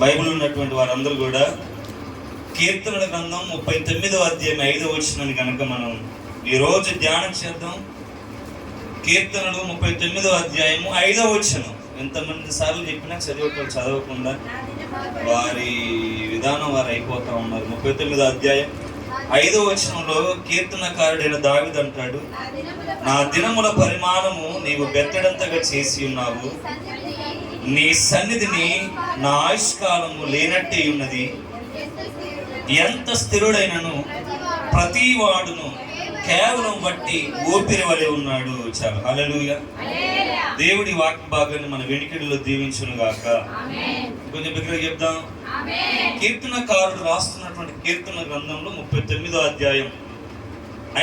Bible ఉన్నటువంటి వారందరూ కూడా కీర్తనల గ్రంథం 39వ అధ్యాయం 5వ వచనాన్ని కనుక మనం ఈరోజు ధ్యానం చేద్దాం. కీర్తనలు 39వ అధ్యాయము 5వ వచనం. ఎంతమంది సార్లు చెప్పినా చదివేటోళ్ళు చదవకుండా వారి విధానం వారు అయిపోతా ఉన్నారు. 39వ అధ్యాయం 5వ వచనంలో కీర్తనకారుడైన దావీదు అంటాడు, నా దినముల పరిమాణము నీవు బెత్తడంతగా చేసి ఉన్నావు, నీ సన్నిధిని నా ఆయుష్కాలము లేనట్టే ఉన్నది, ఎంత స్థిరుడైనను ప్రతి వాడును కేవలం బట్టి ఊపిరి వలె ఉన్నాడు. చాలు. హల్లెలూయా. దేవుడి వాక్య భాగాన్ని మన వెనుకడిలో దీవించును గాక. కొంచెం బిగ్గరగా చెప్దాం. కీర్తనకారుడు రాస్తున్నటువంటి కీర్తన గ్రంథంలో 39వ అధ్యాయం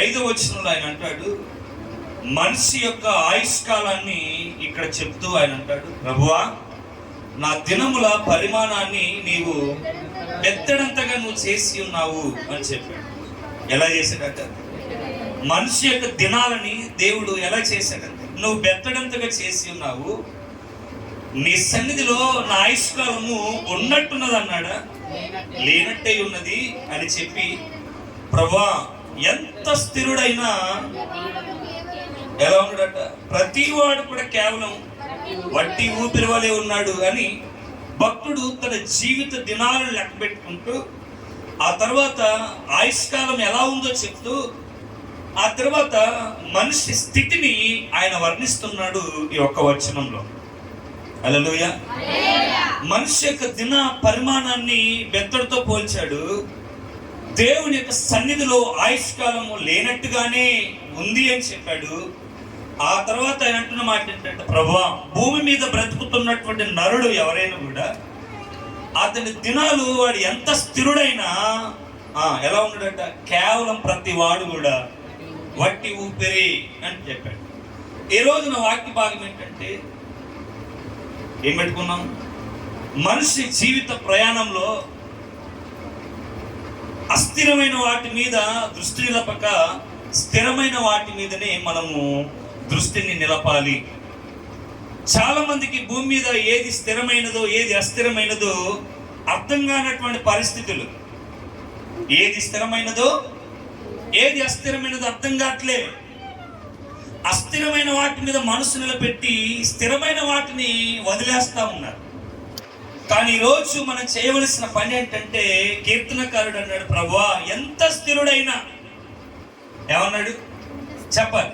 5వ వచనంలో ఆయన అంటాడు, మనిషి యొక్క ఆయుష్కాలాన్ని ఇక్కడ చెప్తూ ఆయన అంటాడు, ప్రభువా నా దినముల పరిమాణాన్ని నీవు బెత్తడంతగా నువ్వు చేసి ఉన్నావు అని చెప్పాడు. ఎలా చేశాడట? మనిషి యొక్క దినాలని దేవుడు ఎలా చేశాడంటే, నువ్వు బెత్తడంతగా చేసి ఉన్నావు, నీ సన్నిధిలో నా ఆయుష్కాలము ఉన్నట్టున్నది అన్నాడా, లేనట్టే ఉన్నది అని చెప్పి, ప్రభువా ఎంత స్థిరుడైనా ఎలా ఉన్నాడట, ప్రతి వాడు కూడా కేవలం వట్టి ఊపిరి వలె ఉన్నాడు అని భక్తుడు తన జీవిత దినాలను లెక్క పెట్టుకుంటూ, ఆ తర్వాత ఆయుష్కాలం ఎలా ఉందో చెప్తూ, ఆ తర్వాత మనిషి స్థితిని ఆయన వర్ణిస్తున్నాడు ఈ ఒక్క వచనంలో. హల్లెలూయా. మనిషి యొక్క దిన పరిమాణాన్ని బెత్తడితో పోల్చాడు. దేవుని యొక్క సన్నిధిలో ఆయుష్కాలము లేనట్టుగానే ఉంది అని చెప్పాడు. ఆ తర్వాత ఆయన అంటున్న మాట ఏంటంటే, ప్రభువా భూమి మీద బ్రతుకుతున్నటువంటి నరుడు ఎవరైనా కూడా అతని దినాలు వాడు ఎంత స్థిరుడైనా ఎలా ఉన్నాడట, కేవలం ప్రతి వాడు కూడా వట్టి ఊపిరి అని చెప్పాడు. ఈ రోజున వాక్య భాగం ఏంటంటే, ఏం పెట్టుకున్నాం, మనిషి జీవిత ప్రయాణంలో అస్థిరమైన వాటి మీద దృష్టి నిలపక స్థిరమైన వాటి మీదనే మనము దృష్టిని నిలపాలి. చాలా మందికి భూమి మీద ఏది స్థిరమైనదో ఏది అస్థిరమైనదో అర్థం కానటువంటి పరిస్థితులు. ఏది స్థిరమైనదో ఏది అస్థిరమైనదో అర్థం కావట్లే. అస్థిరమైన వాటి మీద మనసు నిలబెట్టి స్థిరమైన వాటిని వదిలేస్తా ఉన్నారు. కానీ ఈరోజు మనం చేయవలసిన పని ఏంటంటే, కీర్తనకారుడు అన్నాడు, ప్రభువా ఎంత స్థిరుడైనా, ఏమన్నాడు చెప్పాలి,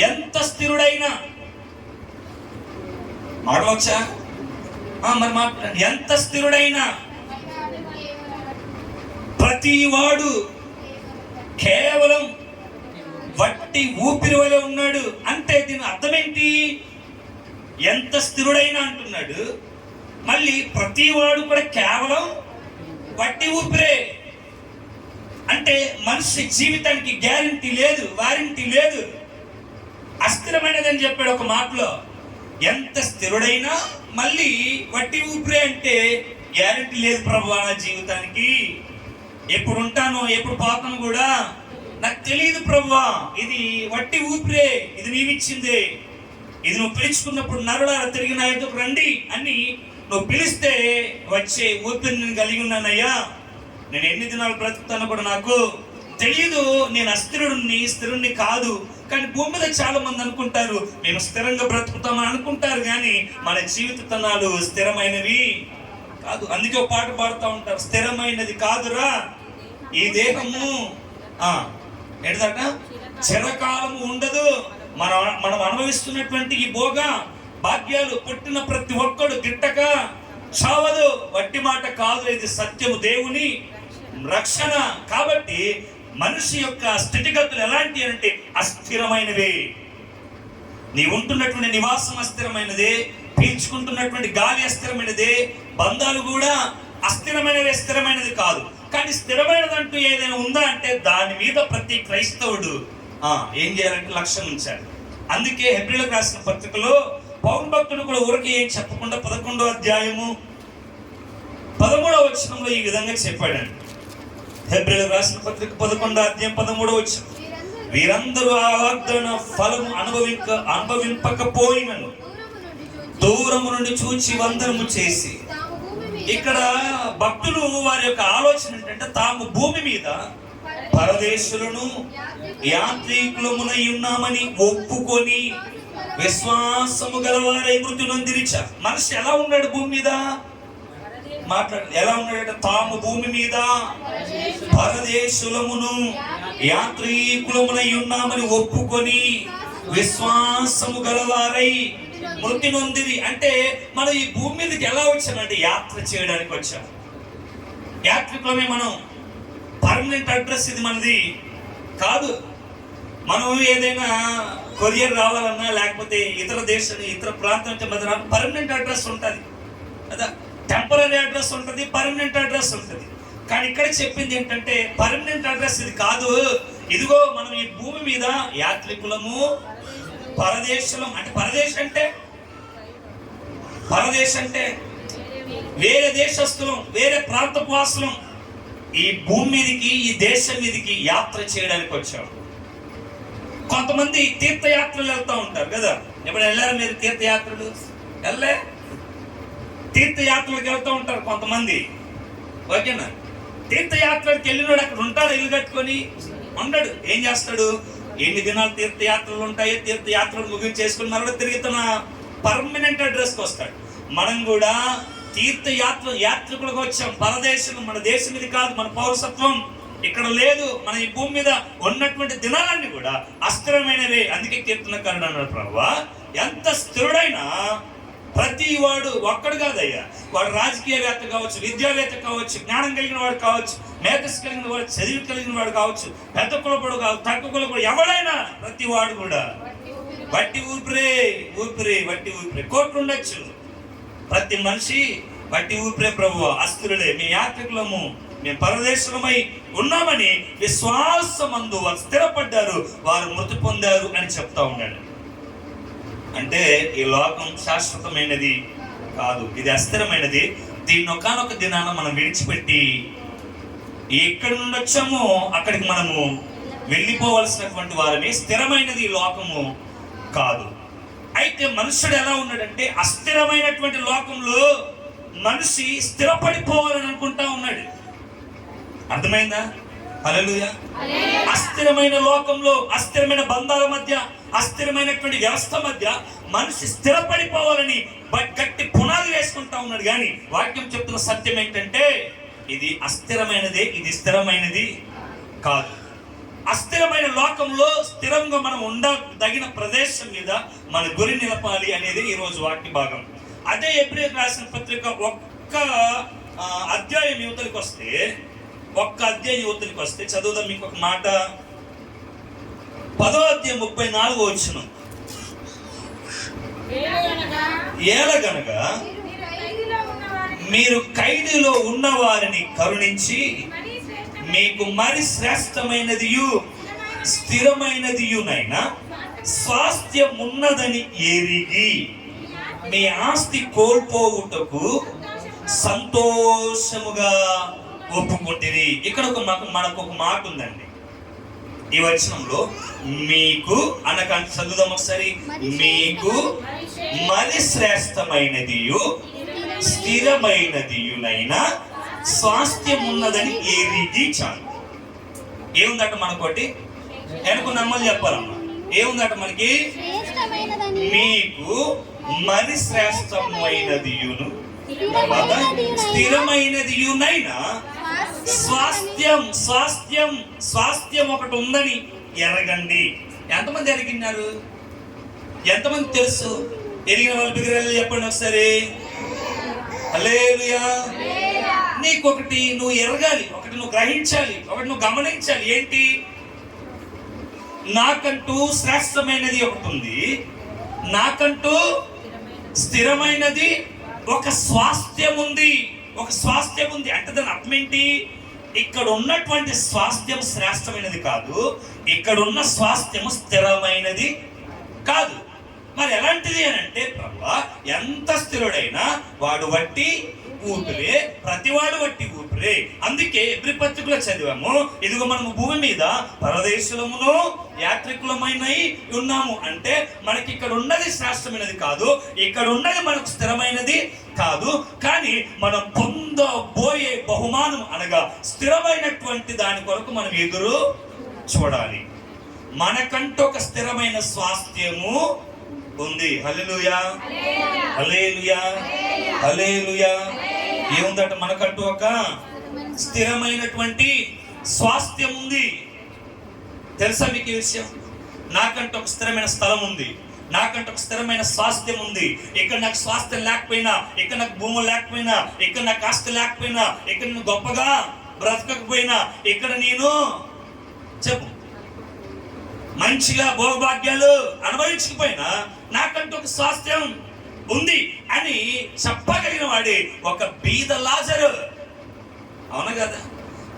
ఎంత స్థిరుడైనా, మాటవచ్చా మరి మాట్లాడండి, ఎంత స్థిరుడైనా ప్రతి వాడు కేవలం వట్టి ఊపిరి వలె ఉన్నాడు అంటే దీని అర్థం ఏంటి? ఎంత స్థిరుడైనా అంటున్నాడు, మళ్ళీ ప్రతి వాడు కూడా కేవలం వట్టి ఊపిరే అంటే మనిషి జీవితానికి గ్యారంటీ లేదు, వారంటీ లేదు, అస్థిరమైనదని చెప్పాడు ఒక మాటలో. ఎంత స్థిరుడైనా మళ్ళీ వట్టి ఊపిరే అంటే గ్యారంటీ లేదు ప్రభువా నా జీవితానికి, ఎప్పుడు ఉంటానో ఎప్పుడు పోతాను కూడా నాకు తెలియదు ప్రభువా, ఇది వట్టి ఊపిరే, ఇది నీవిచ్చిందే, ఇది నువ్వు పిలుచుకున్నప్పుడు నరులారా తిరిగి నా ఎదుకు రండి అని నువ్వు పిలిస్తే వచ్చే ఊపిరి నేను కలిగి ఉన్నానయ్యా, నేను ఎన్ని దినాలు బ్రతుకుతానో కూడా నాకు తెలియదు, నేను అస్థిరుడిని స్థిరుడిని కాదు. కానీ భూమి మీద చాలా మంది అనుకుంటారు మేము స్థిరంగా బ్రతుకుతామని అనుకుంటారు, కానీ మన జీవిత తనాలు స్థిరమైనవి కాదు. అందుకే ఒక పాట పాడుతూ ఉంటారు, స్థిరమైనది కాదురా ఈ దేహము, ఏంటంట చిరకాలము ఉండదు. మనం అనుభవిస్తున్నటువంటి ఈ భోగ భాగ్యాలు పుట్టిన ప్రతి ఒక్కడు గిట్టక చావదు. వట్టి మాట కాదు, ఇది సత్యము, దేవుని రక్షణ. కాబట్టి మనిషి యొక్క స్థితిగతులు ఎలాంటి అంటే అస్థిరమైనవే. నీ ఉంటున్నటువంటి నివాసం అస్థిరమైనదే, పీల్చుకుంటున్నటువంటి గాలి అస్థిరమైనదే, బంధాలు కూడా అస్థిరమైనవి, స్థిరమైనది కాదు. కానీ స్థిరమైనదంటూ ఏదైనా ఉందా అంటే దాని మీద ప్రతి క్రైస్తవుడు ఏం చేయాలంటే లక్ష్యం ఉంచాడు. అందుకే హెబ్రీయులకు రాసిన పత్రికలో పౌలు భక్తుడు కూడా ఊరికి ఏం చెప్పకుండా 11వ అధ్యాయము 13వ వచనంలో ఈ విధంగా చెప్పాడండి. హెబ్రీయులకు రాసిన పత్రిక 11వ అధ్యాయం 13వ వచనం, వీరందరూ ఆ వాగ్దాన ఫలము అనుభవింపకపోయినను దూరము నుండి చూచి వందనము చేసి ఇక్కడ భక్తులు వారి యొక్క ఆలోచన ఏంటంటే తాము భూమి మీద పరదేశులను యాత్రికులమునై ఉన్నామని ఒప్పుకొని విశ్వాసము గలవారై మృతి నొందిరిచారు. మనిషి ఎలా ఉన్నాడు భూమి మీద? ఎలా ఉన్నాడంటే తాము భూమి మీద పరదేశులమును యాత్రికులమునై ఉన్నామని ఒప్పుకొని విశ్వాసము గలవారై మృతి నొందిరి. అంటే మనం ఈ భూమి మీదకి ఎలా వచ్చామంటే యాత్ర చేయడానికి వచ్చాం. యాత్రికులమే మనం. పర్మనెంట్ అడ్రస్ ఇది మనది కాదు. మనం ఏదైనా కొరియర్ రావాలన్నా లేకపోతే ఇతర దేశం ఇతర ప్రాంతం నుంచి మధ్య పర్మనెంట్ అడ్రస్ ఉంటుంది కదా. టెంపరీ అడ్రస్ ఉంటుంది, పర్మనెంట్ అడ్రస్ ఉంటుంది. కానీ ఇక్కడ చెప్పింది ఏంటంటే పర్మనెంట్ అడ్రస్ ఇది కాదు. ఇదిగో మనం ఈ భూమి మీద యాత్రికులము పరదేశం. అంటే పరదేశం అంటే వేరే దేశస్తులం, వేరే ప్రాంతపు వాసులం. ఈ భూమి మీదకి ఈ దేశం మీదకి యాత్ర చేయడానికి వచ్చాం. కొంతమంది తీర్థయాత్రలు వెళ్తూ ఉంటారు కదా. ఎప్పుడు వెళ్ళారు మీరు తీర్థయాత్రలు? వెళ్ళే తీర్థయాత్రలకు వెళ్తూ ఉంటారు కొంతమంది. ఓకేనా? తీర్థయాత్రలకు వెళ్ళినాడు అక్కడ ఉంటాడు, ఇల్లు కట్టుకొని ఉండడు. ఏం చేస్తాడు? ఎన్ని దినాలు తీర్థయాత్రలు ఉంటాయో తీర్థయాత్రలు ముగించేసుకుని మరలా తిరిగి తన పర్మనెంట్ అడ్రస్కి వస్తాడు. మనం కూడా యాత్రికులకు వచ్చాం. పరదేశం మన దేశం ఇది కాదు. మన పౌరసత్వం ఇక్కడ లేదు. మన ఈ భూమి మీద ఉన్నటువంటి దినాలన్నీ కూడా అస్థిరమైనవే. అందుకే కీర్తనకారుడు అన్నాడు, ప్రభువా ఎంత స్థిరుడైనా ప్రతి వాడు ఒక్కడు కాదయ్యా. వాడు రాజకీయవేత్త కావచ్చు, విద్యావేత్త కావచ్చు, జ్ఞానం కలిగిన వాడు కావచ్చు, మేధస్సు కలిగిన వాడు, చదివి కలిగిన వాడు కావచ్చు, పెద్ద కులపడు కావచ్చు, తక్కువ కులపడు, ఎవడైనా ప్రతి వాడు కూడా వట్టి ఊపిరే వట్టి ఊపిరే. కోట్లు ఉండొచ్చు, ప్రతి మనిషి వట్టి ఊపిరే. ప్రభువా అస్థిరులే, మీ యాత్రికులము, మేము పరదేశులమై ఉన్నామని విశ్వాసమందు వారు స్థిరపడ్డారు, వారు మృతి పొందారు అని చెప్తా ఉన్నాడు. అంటే ఈ లోకం శాశ్వతమైనది కాదు, ఇది అస్థిరమైనది. దీన్ని ఒకానొక దినాన మనం విడిచిపెట్టి ఎక్కడి నుండి వచ్చామో అక్కడికి మనము వెళ్ళిపోవలసినటువంటి వారిని. స్థిరమైనది ఈ లోకము కాదు. అయితే మనుషుడు ఎలా ఉన్నాడంటే అస్థిరమైనటువంటి లోకంలో మనిషి స్థిరపడిపోవాలని అనుకుంటా ఉన్నాడు. అర్థమైందా? హల్లెలూయా. అస్థిరమైన లోకంలో, అస్థిరమైన బంధాల మధ్య, అస్థిరమైనటువంటి వ్యవస్థ మధ్య మనిషి స్థిరపడిపోవాలని గట్టి పునాది వేసుకుంటా ఉన్నాడు. కానీ వాక్యం చెప్తున్న సత్యం ఏంటంటే ఇది అస్థిరమైనదే, ఇది స్థిరమైనది కాదు. అస్థిరమైన లోకంలో స్థిరంగా మనం ఉండదగిన ప్రదేశం మీద మన గురి నిలపాలి అనేది ఈరోజు వాక్య భాగం. అదే ఎబ్రియలకు రాసిన పత్రిక ఒక్క అధ్యాయం యువతలకు వస్తే చదువుదాం. మీకు ఒక మాట. 10వ అధ్యాయం 34వ వచనం. ఏలగనగా మీరు ఖైదీలో ఉన్న వారిని కరుణించి మీకు మరి శ్రేష్టమైనదియు స్థిరమైనదియునైనా స్వాస్థ్యం ఉన్నదని ఎరిగి మీ ఆస్తి కోల్పోవుటకు సంతోషముగా ఒప్పుకుంటుంది. ఇక్కడ మనకు ఒక మాట ఉందండి ఈ వచనంలో. మీకు అనకంటే చదువుదాం ఒకసారి. మీకు మరి శ్రేష్టమైనదియు స్థిరమైనదియునైనా స్వాస్థ్యం ఉన్నదని ఎరిగి. చాలు. ఏముందట మనకోటి వెనుక నమ్మలు చెప్పాలమ్మా. ఏముందట మనకి? మీకు మరి శ్రేష్టమైనదియును స్థిరమైనదియునైనా స్వాస్థ్యం ఒకటి ఉందని ఎరగండి. ఎంతమంది ఎరిగినారు? ఎంతమంది తెలుసు? ఎరిగిన వాళ్ళ బిగ్గరగా చెప్పండి ఒకసారి. హల్లెలూయా. నీకొకటి నువ్వు ఎరగాలి, ఒకటి నువ్వు గ్రహించాలి, ఒకటి నువ్వు గమనించాలి. ఏంటి? నాకంటూ శ్రేష్టమైనది ఒకటి ఉంది, నాకంటూ స్థిరమైనది ఒక స్వాస్థ్యం ఉంది. అంటే దాని అర్థం ఏంటి? ఇక్కడ ఉన్నటువంటి స్వాస్థ్యం శ్రేష్టమైనది కాదు, ఇక్కడ ఉన్న స్వాస్థ్యము స్థిరమైనది కాదు. మరి ఎలాంటిది అని అంటే, ప్రభువా ఎంత స్థిరుడైనా వాడు వట్టి ఊపిరే, ప్రతివాడు వట్టి ఊపిరే. అందుకే ఎబ్రీ పత్రికలో చదివాము, ఇదిగో మనము భూమి మీద పరదేశులమును యాత్రికులమైనై ఉన్నాము. అంటే మనకి ఇక్కడ ఉన్నది శ్రేష్టమైనది కాదు, ఇక్కడ ఉన్నది మనకు స్థిరమైనది కాదు, కానీ మనం పొందబోయే బహుమానం అనగా స్థిరమైనటువంటి దాని కొరకు మనం ఎదురు చూడాలి. మనకంటూ ఒక స్థిరమైన స్వాస్థ్యము ఉంది. హల్లెలూయా, హల్లెలూయా, హల్లెలూయా. ఏముందట? మనకంటూ ఒక స్థిరమైనటువంటి స్వాస్థ్యం ఉంది. తెలుసా మీకు ఈ విషయం? నాకంటూ ఒక స్థిరమైన స్థలం ఉంది, నాకంటూ ఒక స్థిరమైన స్వాస్థ్యం ఉంది. ఇక్కడ నాకు స్వాస్థ్యం లేకపోయినా, ఇక్కడ నాకు భూములు లేకపోయినా, ఇక్కడ నాకు ఆస్తి లేకపోయినా, ఇక్కడ నేను గొప్పగా బ్రతకకపోయినా, ఇక్కడ నేను మంచిగా భోగభాగ్యాలు అనుభవించకపోయినా నాకంటూ ఒక స్వాస్థ్యం ఉంది అని చెప్పగలిగిన వాడి ఒక బీద లాజరు. అవునా కదా?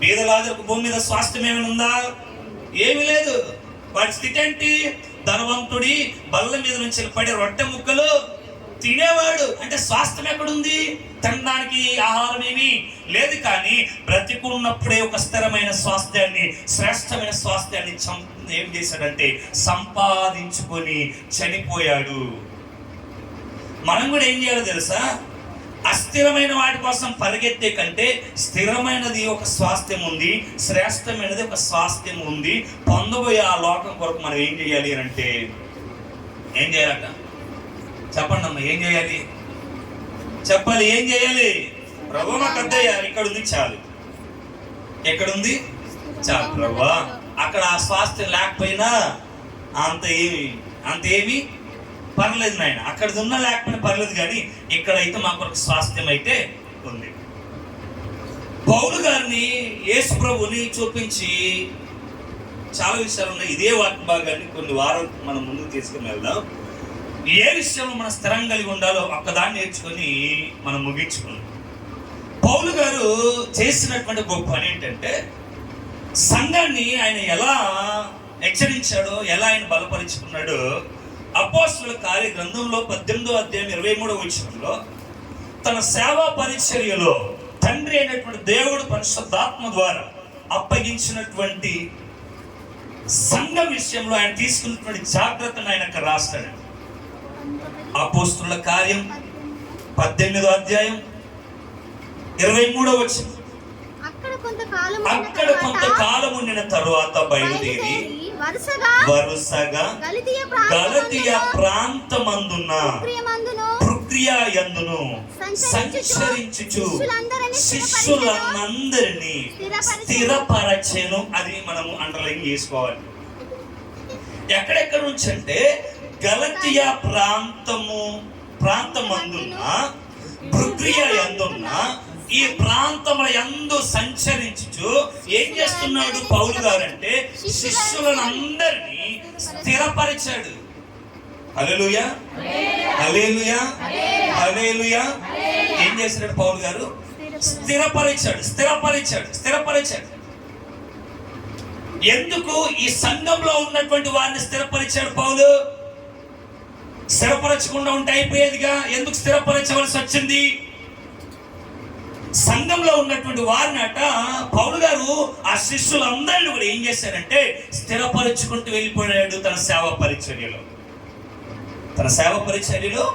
బీద లాజరుకు భూమి మీద స్వాస్థ్యం ఏమైనా ఉందా? ఏమీ లేదు. వాడి స్థితి ఏంటి? ధనవంతుడి బల్ల మీద నుంచి పడే రొట్టె ముక్కలు తినేవాడు. అంటే స్వాస్థ్యం ఎక్కడుంది? తినడానికి ఆహారం ఏమీ లేదు, కానీ బ్రతికున్నప్పుడే ఒక స్థిరమైన స్వాస్థ్యాన్ని, శ్రేష్టమైన స్వాస్థ్యాన్ని ఏం చేశాడంటే సంపాదించుకొని చనిపోయాడు. మనం కూడా ఏం చేయాలో తెలుసా? అస్థిరమైన వాటి కోసం పరిగెత్తే కంటే స్థిరమైనది ఒక స్వాస్థ్యం ఉంది, శ్రేష్టమైనది ఒక స్వాస్థ్యం ఉంది. పొందబోయే ఆ లోకం కొరకు మనం ఏం చేయాలి అంటే, ఏం చేయాలట? చెప్పండి అమ్మా, ఏం చేయాలి? చెప్పాలి, ఏం చేయాలి? ప్రభు మాకు అద్దయ్యా, ఇక్కడ ఉంది చాలు, ఎక్కడుంది చాలు ప్రభు. అక్కడ ఆ స్వాస్థ్యం లేకపోయినా అంత ఏమి పర్లేదు నాయన, అక్కడ ఉన్నా లేకపోయినా పర్లేదు, కానీ ఇక్కడైతే మా కొరకు స్వాస్థ్యం అయితే ఉంది. పౌలు గారిని యేసు ప్రభుని చూపించి చాలా విషయాలు ఉన్నాయి. ఇదే వాటి భాగాన్ని కొన్ని వారాలు మనం ముందుకు తీసుకుని వెళ్దాం. ఏ విషయంలో మనం స్థిరం కలిగి ఉండాలో ఒక్కదాన్ని నేర్చుకొని మనం ముగించుకున్నాం. పౌలు గారు చేసినటువంటి గొప్ప పని ఏంటంటే, సంఘాన్ని ఆయన ఎలా హెచ్చరించాడో, ఎలా ఆయన బలపరుచుకున్నాడో అపోస్తలుల కార్య గ్రంథంలో 18వ అధ్యాయం 23వ వచనంలో తన సేవా పరిచర్యలో తండ్రి అయినటువంటి దేవుడు పరిశుద్ధాత్మ ద్వారా అప్పగించినటువంటి సంఘం విషయంలో ఆయన తీసుకున్నటువంటి జాగ్రత్తను ఆయన రాస్తాడు. అపోస్తలుల కార్యం 18వ అధ్యాయం 23వ వచనం, అక్కడ కొంతకాలం ఉండిన తరువాత బయలుదేరి వరుసగా గలతీయ ప్రాంతమందున ప్రక్రియ యందును సంచరించుచు శిష్యులందరినీ స్థిరపరచెను. అది మనము అండర్లైన్ చేసుకోవాలి. ఎక్కడెక్కడ నుంచి అంటే గలతీయ ప్రాంతమందున ప్రక్రియ యందున్న ఈ ప్రాంతముల యందు సంచరించుచు ఏం చేస్తున్నాడు పౌలు గారు అంటే శిష్యులను అందరినీ స్థిరపరిచాడు. హల్లెలూయా, హల్లెలూయా, హల్లెలూయా. ఏం చేశాడు పౌలు గారు? స్థిరపరిచాడు. ఎందుకు ఈ సంఘంలో ఉన్నటువంటి వారిని స్థిరపరిచాడు పౌలు? స్థిరపరచకుండా ఉంటే అయిపోయేదిగా, ఎందుకు స్థిరపరచవలసి వచ్చింది? సంఘంలో ఉన్నటువంటి వారినట పౌలు గారు ఆ శిష్యులందరినీ కూడా ఏం చేశారంటే స్థిరపరుచుకుంటూ వెళ్ళిపోయాడు. తన సేవ పరిచర్యలో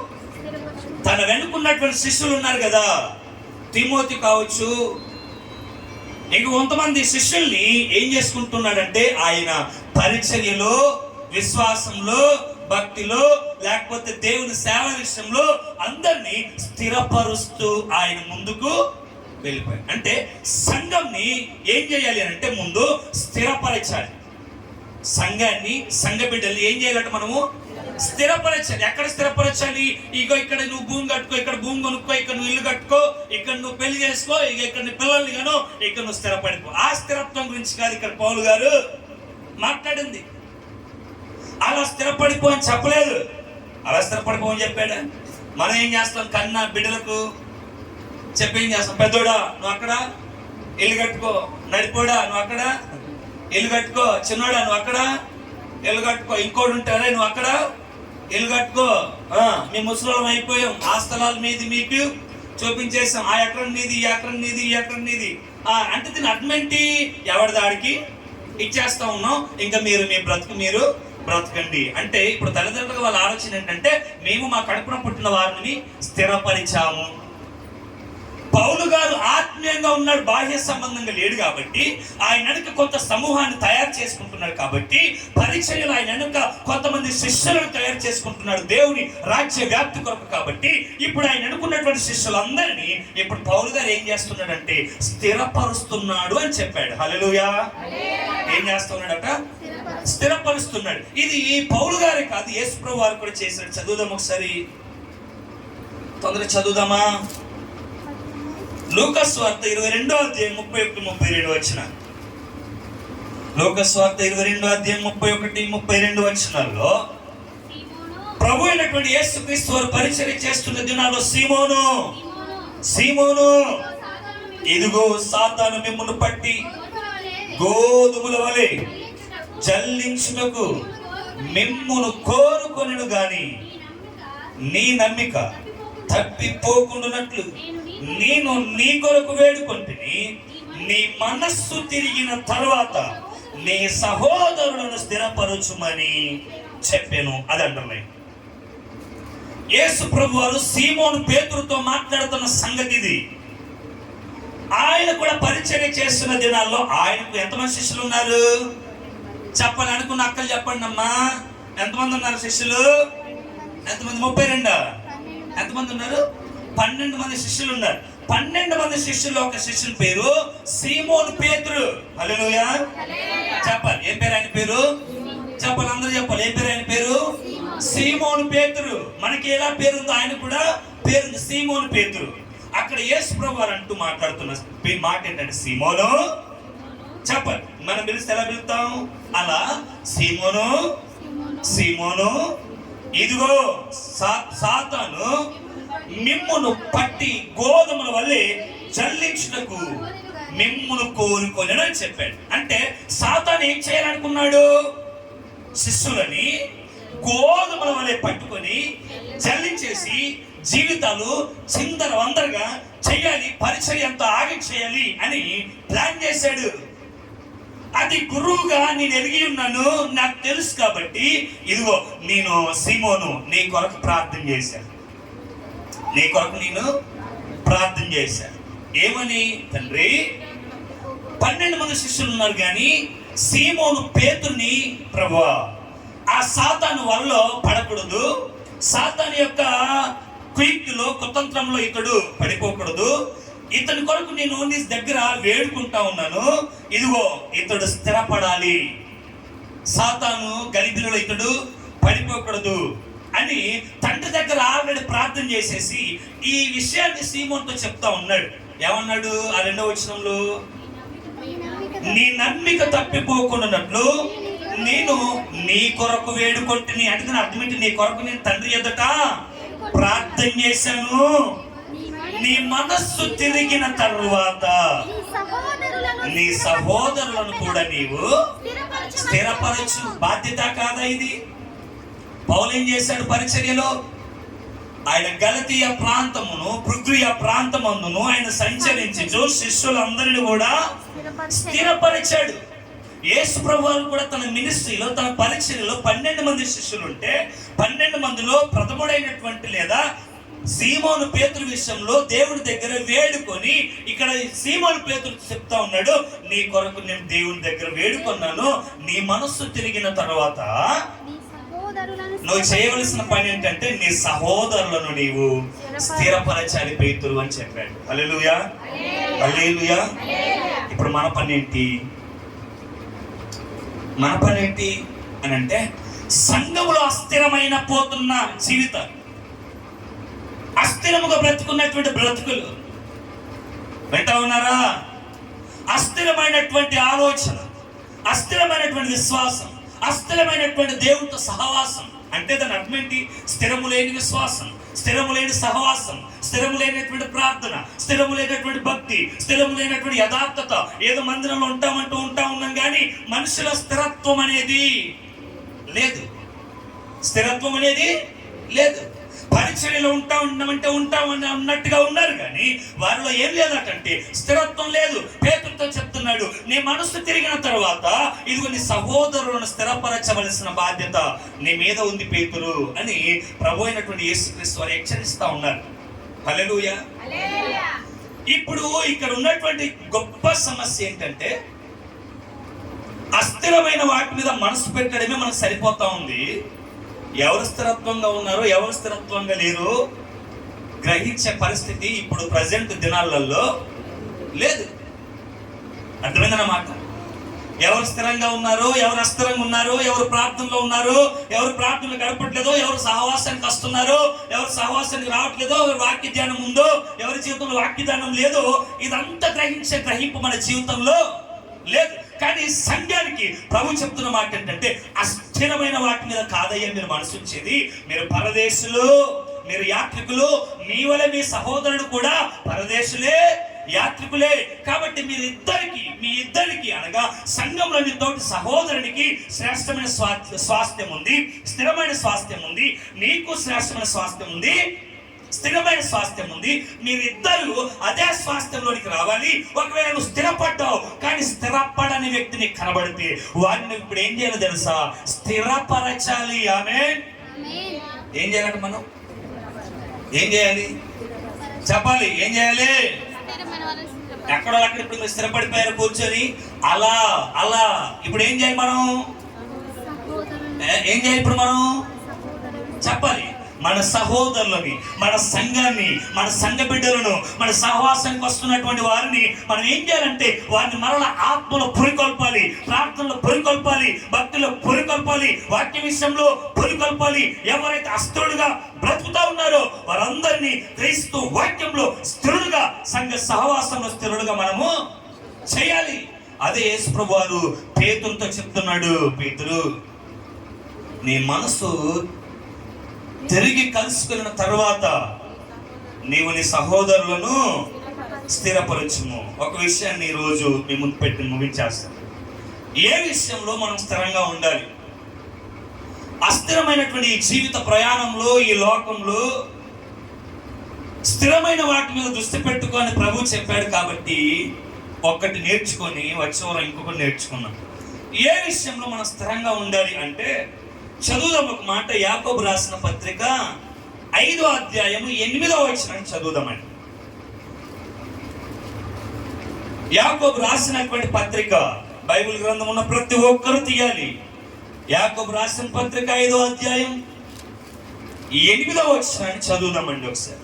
తన వెనుకున్నటువంటి శిష్యులు ఉన్నారు కదా, తిమోతి కావచ్చు, ఇంక కొంతమంది శిష్యుల్ని ఏం చేసుకుంటున్నాడంటే ఆయన పరిచర్యలో, విశ్వాసంలో, భక్తిలో, లేకపోతే దేవుని సేవ విషయంలో అందరినీ స్థిరపరుస్తూ ఆయన ముందుకు వెళ్ళిపోయాడు. అంటే సంఘంని ఏం చేయాలి అంటే ముందు స్థిరపరచాలి. సంఘాన్ని, సంఘ బిడ్డల్ని ఏం చేయాలంటే మనము స్థిరపరచాలి. ఎక్కడ స్థిరపరచాలి? ఇగో ఇక్కడ నువ్వు భూమి కట్టుకో, ఇక్కడ భూమి కొనుక్కో, ఇక్కడ నువ్వు ఇల్లు కట్టుకో, ఇక్కడ నువ్వు పెళ్లి చేసుకో, ఇక ఇక్కడ నీ పిల్లల్ని గాను ఇక్కడ నువ్వు స్థిరపడిపో. ఆ స్థిరత్వం గురించి కాదు ఇక్కడ పౌలు గారు మాట్లాడింది. అలా స్థిరపడిపో అని చెప్పలేదు, అలా స్థిరపడిపో అని చెప్పాడు. మనం ఏం చేస్తాం? కన్నా బిడ్డలకు చెప్పి ఏం చేస్తాం? పెద్దోడా నువ్వు అక్కడ ఇల్లు కట్టుకో, నడిపోడా నువ్వు అక్కడ ఇల్లు కట్టుకో, చిన్నోడా నువ్వు అక్కడ ఇల్లు కట్టుకో, ఇంకోటి ఉంటారే నువ్వు అక్కడ ఇల్లు కట్టుకో. మీ ముసలం అయిపోయాం, ఆ స్థలాల మీద మీకు చూపించేసాం, ఆ ఎకరం నీది, ఈ ఎకరం నీది, ఈ ఎకరం నీది అంటే దీని అర్థం ఏంటి? ఎవరి దాడికి ఇచ్చేస్తా ఉన్నాం, ఇంకా మీరు మీ బ్రతుకు మీరు బ్రతకండి అంటే. ఇప్పుడు తల్లిదండ్రుల వాళ్ళ ఆలోచన ఏంటంటే మేము మా కడుపున పుట్టిన వారిని స్థిరపరిచాము, పౌలు గారు ఆత్మీయంగా ఉన్నాడు, బాహ్య సంబంధంగా లేడు కాబట్టి ఆయన వెనుక కొంత సమూహాన్ని తయారు చేసుకుంటున్నాడు, కాబట్టి పరిచర్యలు ఆయన వెనుక కొంతమంది శిష్యులను తయారు చేసుకుంటున్నాడు దేవుని రాజ్య వ్యాప్తి కొరకు. కాబట్టి ఇప్పుడు ఆయన అనుకున్నటువంటి శిష్యులందరినీ ఇప్పుడు పౌలు గారు ఏం చేస్తున్నాడంటే స్థిరపరుస్తున్నాడు అని చెప్పాడు. హల్లెలూయా. ఏం చేస్తున్నాడట? స్థిరపరుస్తున్నాడు. ఇది పౌలు గారే కాదు, యేసు ప్రభువు వారు కూడా చేశాడు. చదువుదాం ఒకసారి, తొందరగా చదువుదామా? లూకా సువార్త 22వ అధ్యాయం 31-32 వచనాలు. లూకా సువార్త 22వ అధ్యాయం 31-32 వచనాల్లో ప్రభు అయినటువంటి యేసుక్రీస్తు వారు పరిచర్య చేస్తున్న దినాల్లో సీమోను ఇదిగో సాతాను మిమ్మును పట్టి గోధుమల వలె జల్లించుటకు మిమ్మును కోరుకొనెను గాని నీ నమ్మిక తప్పిపోకుండానట్లు నేను నీ కొరకు వేడుకొంటిని. నీ మనస్సు తిరిగిన తర్వాత నీ సహోదరులను స్థిరపరచుమని చెప్పాను. అది అంటున్నాయి. యేసు ప్రభు వారు సీమోను పేతురుతో మాట్లాడుతున్న సంగతి ఇది. ఆయన కూడా పరిచర్య చేస్తున్న దినాల్లో ఆయనకు ఎంతమంది శిష్యులు ఉన్నారు చెప్పాలి అనుకున్న అక్కలు చెప్పండి అమ్మా. ఎంతమంది ఉన్నారు శిష్యులు? ఎంతమంది? 32. ఎంతమంది ఉన్నారు? 12 మంది శిష్యులు ఉన్నారు. 12 మంది శిష్యుల్లో ఒక శిష్యుని పేరు సీమోను పేతురు. హల్లెలూయా. చెప్పాలి ఏం పేరు ఆయన పేరు? చెప్పాలి, అందరూ చెప్పాలి. ఏం పేరు ఆయన పేరు? సీమోను పేతురు. మనకి ఎలా పేరుందో ఆయన కూడా పేరు సీమోను పేతురు. అక్కడ యేసు ప్రభు వారు అంటూ మాట్లాడుతున్న మాట ఏంటంటే సీమోను. చెప్పండి, మనం పిలిస్తే ఎలా పిలుస్తాం? అలా సీమోను ఇదిగో సాతాను మిమ్మును పట్టి గోధుమల వల్లే జల్లించుటకు మిమ్మును కోరుకొనెను అని చెప్పాడు. అంటే సాతాను ఏం చేయాలనుకున్నాడు? శిష్యులని గోధుమల వల్లే పట్టుకొని జల్లించేసి జీవితాలు చిందర వందరగా చేయాలి, పరిచర్య అంతా ఆగి చేయాలి అని ప్లాన్ చేశాడు. అది గురువుగా నేను ఎరిగి ఉన్నాను, నాకు తెలుసు. కాబట్టి ఇదిగో నేను సీమోను నీ కొరకు ప్రార్థన చేశాను. ఏమని? తండ్రి 12 మంది శిష్యులు ఉన్నారు కానీ సీమోను పేతుర్ని ప్రభువా ఆ సాతాను వలలో పడకూడదు, సాతాను యొక్క కుయుక్తిలో కుతంత్రంలో ఇతడు పడిపోకూడదు. ఇతని కొరకు నేను నీ దగ్గర వేడుకుంటా ఉన్నాను. ఇదిగో ఇతడు స్థిరపడాలి, సాతాను గలిబిలిలో ఇతడు పడిపోకూడదు అని తండ్రి దగ్గర ఆల్రెడీ ప్రార్థన చేసేసి ఈ విషయాన్ని సీమోన్తో చెప్తా ఉన్నాడు. ఏమన్నాడు? ఆ 2వ వచనంలో నీ నమ్మిక తప్పిపోకుండానట్లు నేను నీ కొరకు వేడుకొంటిని. అంటే దాని అర్థం ఏంటి? నీ కొరకు నేను తండ్రి ఎదుట ప్రార్థన చేశాను. నీ మనస్సు తిరిగిన తరువాత నీ సహోదరులను కూడా నీవు స్థిరపరచు. బాధ్యత కాదా ఇది? పౌలు ఏం చేశాడు పరిచర్యలో? ఆయన గలతీయ ప్రాంతమును పృథ్వీయ ప్రాంతమందును ఆయన సంచరించి శిష్యులందరినీ కూడా స్థిరపరిచాడు. యేసు ప్రభువు కూడా తన మినిస్ట్రీలో తన పరిచర్యలో 12 మంది శిష్యులు ఉంటే 12 మందిలో ప్రథముడైనటువంటి లేదా సీమోను పేతురు విషయంలో దేవుడి దగ్గర వేడుకొని ఇక్కడ సీమోను పేతురు చెప్తా ఉన్నాడు, నీ కొరకు నేను దేవుని దగ్గర వేడుకున్నాను. నీ మనస్సు తిరిగిన తర్వాత నువ్వు చేయవలసిన పని ఏంటంటే నీ సహోదరులను నీవు స్థిరపరచాలి పేతురు అని చెప్పాడు. హల్లెలూయా, హల్లెలూయా. ఇప్పుడు మన పని ఏంటి అని అంటే సంఘములో అస్థిరమైన పోతున్న జీవితం, అస్థిరముగా బ్రతుకున్నటువంటి బ్రతుకులు వింటా ఉన్నారా? అస్థిరమైనటువంటి ఆలోచన, అస్థిరమైనటువంటి విశ్వాసం, అస్థిరమైనటువంటి దేవునితో సహవాసం. అంటే దాని అర్థం ఏంటి? స్థిరము లేని విశ్వాసం, స్థిరము లేని సహవాసం, స్థిరము లేనటువంటి ప్రార్థన, స్థిరము లేనటువంటి భక్తి, స్థిరము లేనటువంటి యథార్థత. ఏదో మందిరంలో ఉంటా ఉన్నాం కానీ మనుషుల స్థిరత్వం అనేది లేదు. స్థిరత్వం అనేది లేదు. పరిచర్యలో ఉంటామంటే ఉన్నట్టుగా ఉన్నారు కానీ వారిలో ఏం లేదటంటే స్థిరత్వం లేదు. పేతురుతో చెప్తున్నాడు, నీ మనసు తిరిగిన తర్వాత ఇదిగో నీ సహోదరులను స్థిరపరచవలసిన బాధ్యత నీ మీద ఉంది పేతురు అని ప్రభు అయినటువంటి యేసుక్రీస్తు వారు హెచ్చరిస్తా ఉన్నారు. హల్లెలూయా. ఇప్పుడు ఇక్కడ ఉన్నటువంటి గొప్ప సమస్య ఏంటంటే అస్థిరమైన వాటి మీద మనసు పెట్టడమే మనకు సరిపోతా ఉంది. ఎవరు స్థిరత్వంగా ఉన్నారో ఎవరు స్థిరత్వంగా లేరు గ్రహించే పరిస్థితి ఇప్పుడు ప్రజెంట్ దినాలలో లేదు. అర్థమైందన్నమాట. ఎవరు స్థిరంగా ఉన్నారో ఎవరు అస్థిరంగా ఉన్నారో, ఎవరు ప్రార్థనలో ఉన్నారో ఎవరు ప్రార్థనలు గడపట్లేదో, ఎవరు సహవాసానికి వస్తున్నారో ఎవరు సహవాసానికి రావట్లేదో, ఎవరు వాక్య ధ్యానం ఉందో ఎవరి జీవితంలో వాక్య ధ్యానం లేదో, ఇదంతా గ్రహించే గ్రహింపు మన జీవితంలో లేదు. కానీ సంఘానికి ప్రభు చెప్తున్న మాట ఏంటంటే అస్థిరమైన వాటి మీద కాదయ్యా మీరు మనసు ఉంచేది. మీరు పరదేశులు, మీరు యాత్రికులు, మీ వల్ల మీ సహోదరుడు కూడా పరదేశులే యాత్రికులే. కాబట్టి మీ ఇద్దరికి అనగా సంఘంలోని తోటి సహోదరునికి శ్రేష్టమైన స్వాస్థ్యం ఉంది, స్థిరమైన స్వాస్థ్యం ఉంది. నీకు శ్రేష్టమైన స్వాస్థ్యం ఉంది, స్థిరమైన స్వాస్థ్యం ఉంది. మీరిద్దరు అదే స్వాస్థ్యంలోనికి రావాలి. ఒకవేళ నువ్వు స్థిరపడ్డావు కానీ స్థిరపడని వ్యక్తిని కనబడితే వారిని ఇప్పుడు ఏం చేయాలో తెలుసా? స్థిరపరచాలి. ఆమేన్. ఏం చేయాలంటే మనం ఏం చేయాలి చెప్పాలి. ఏం చేయాలి? ఎక్కడో అక్కడ ఇప్పుడు మీరు స్థిరపడిపోయారు కూర్చొని అలా అలా. ఇప్పుడు ఏం చేయాలి మనం? ఏం చేయాలి ఇప్పుడు మనం? చెప్పాలి. మన సహోదరులని, మన సంఘాన్ని, మన సంఘ బిడ్డలను, మన సహవాసానికి వస్తున్నటువంటి వారిని మనం ఏం చేయాలంటే వారిని మరల ఆత్మలో పురికొల్పాలి, ప్రార్థనలో పురికొల్పాలి, భక్తిలో పురికొల్పాలి, వాక్య విషయంలో పురికొల్పాలి. ఎవరైతే అస్థిరుడుగా బ్రతుకుతా ఉన్నారో వారందరినీ క్రీస్తు వాక్యంలో స్థిరుడుగా, సంఘ సహవాసంలో స్థిరుడుగా మనము చేయాలి. అదే యేసు ప్రభువారు పేతురుతో చెప్తున్నాడు, పేతురు నీ మనసు తిరిగి కలుసుకున్న తర్వాత నీవు నీ సహోదరులను స్థిరపరచుము. ఒక విషయాన్ని ఈరోజు మీ ముందు పెట్టి ముగించేస్తాను. ఏ విషయంలో మనం స్థిరంగా ఉండాలి? అస్థిరమైనటువంటి ఈ జీవిత ప్రయాణంలో, ఈ లోకంలో స్థిరమైన వాటి మీద దృష్టి పెట్టుకొని ప్రభు చెప్పాడు. కాబట్టి ఒక్కటి నేర్చుకొని వచ్చే వారం ఇంకొకటి నేర్చుకున్నాం. ఏ విషయంలో మనం స్థిరంగా ఉండాలి అంటే చదువుదాం ఒక మాట. యాకోబు రాసిన పత్రిక 5వ అధ్యాయము 8వ వచనం చదువుదామండి. యాకోబు రాసినటువంటి పత్రిక బైబిల్ గ్రంథం ఉన్న ప్రతి ఒక్కరు తీయాలి. యాకోబు రాసిన పత్రిక 5వ అధ్యాయం 8వ వచనాన్ని చదువుదామండి ఒకసారి.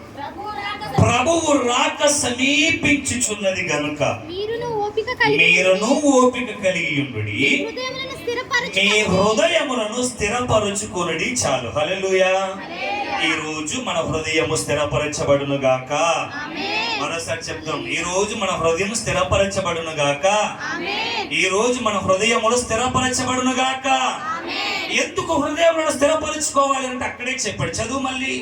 ప్రభువు రాక సమీపించుచున్నది గనుక మీరును ఓపిక కలిగి ఉండుడి, మీ హృదయములను స్థిరపరచుకొనుడి. చాలు. హల్లెలూయా. ఈ రోజు మన హృదయము స్థిరపరచబడును గాక. మరోసారి చెప్తాం, ఈ రోజు మన హృదయం స్థిరపరచబడును గాక. ఈ రోజు మన హృదయములు స్థిరపరచబడును గాక. ఎందుకు హృదయములను స్థిరపరచుకోవాలి అంటే అక్కడే చెప్పాడు. చదువు మళ్ళీ.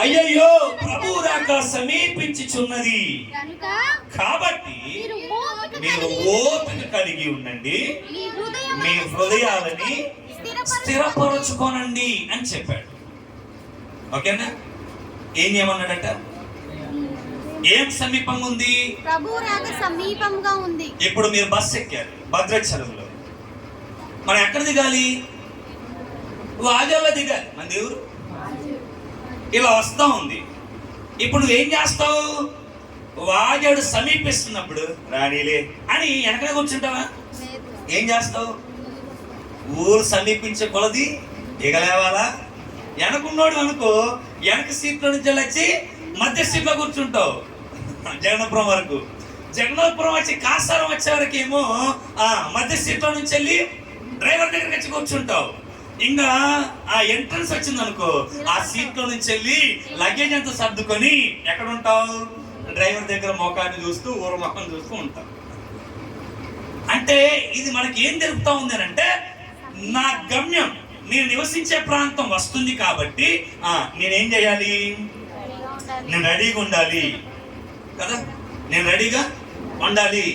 అయ్యయ్యో ప్రభు రాక సమీపించుచున్నది కాబట్టి మీరు ఓపిక కలిగి ఉండండి, మీ హృదయాలని స్థిరపరచుకోనండి అని చెప్పాడు. ఓకేనా? ఏం చేయమన్నాడట? ఏం సమీపంగా ఉంది? ప్రభు రాక సమీపంగా ఉంది. ఇప్పుడు మీరు బస్సు ఎక్కారు భద్రాచలంలో. మనం ఎక్కడ దిగాలి? వాజాలో దిగాలి. మన దేవుడు ఇలా వస్తా ఉంది. ఇప్పుడు నువ్వేం చేస్తావు? వాజాడు సమీపిస్తున్నప్పుడు రాణిలే అని వెనకనే కూర్చుంటావా? ఏం చేస్తావు? ఊరు సమీపించే కొలది ఎగలేవాలా? వెనకున్నోడు అనుకో వెనక సీట్లో నుంచి వచ్చి మధ్య సీట్లో కూర్చుంటావు. జగన్నాపురం వరకు, జగన్నాపురం వచ్చి కాసారం వచ్చే వరకు ఏమో మధ్య సీట్లో నుంచి వెళ్ళి డ్రైవర్ దగ్గరికి వచ్చి కూర్చుంటావు. ఇంకా ఆ ఎంట్రన్స్ వచ్చింది అనుకో ఆ సీట్లో నుంచి వెళ్ళి లగేజ్ అంతా సర్దుకొని ఎక్కడ ఉంటావు? డ్రైవర్ దగ్గర మొఖాన్ని చూస్తూ ఊర మొఖం చూస్తూ ఉంటావు. అంటే ఇది మనకి ఏం తెలుపుతా ఉంది అంటే నా గమ్యం, నేను నివసించే ప్రాంతం వస్తుంది కాబట్టి నేనేం చేయాలి? నేను రెడీగా ఉండాలి కదా, నేను రెడీగా ఉండాలి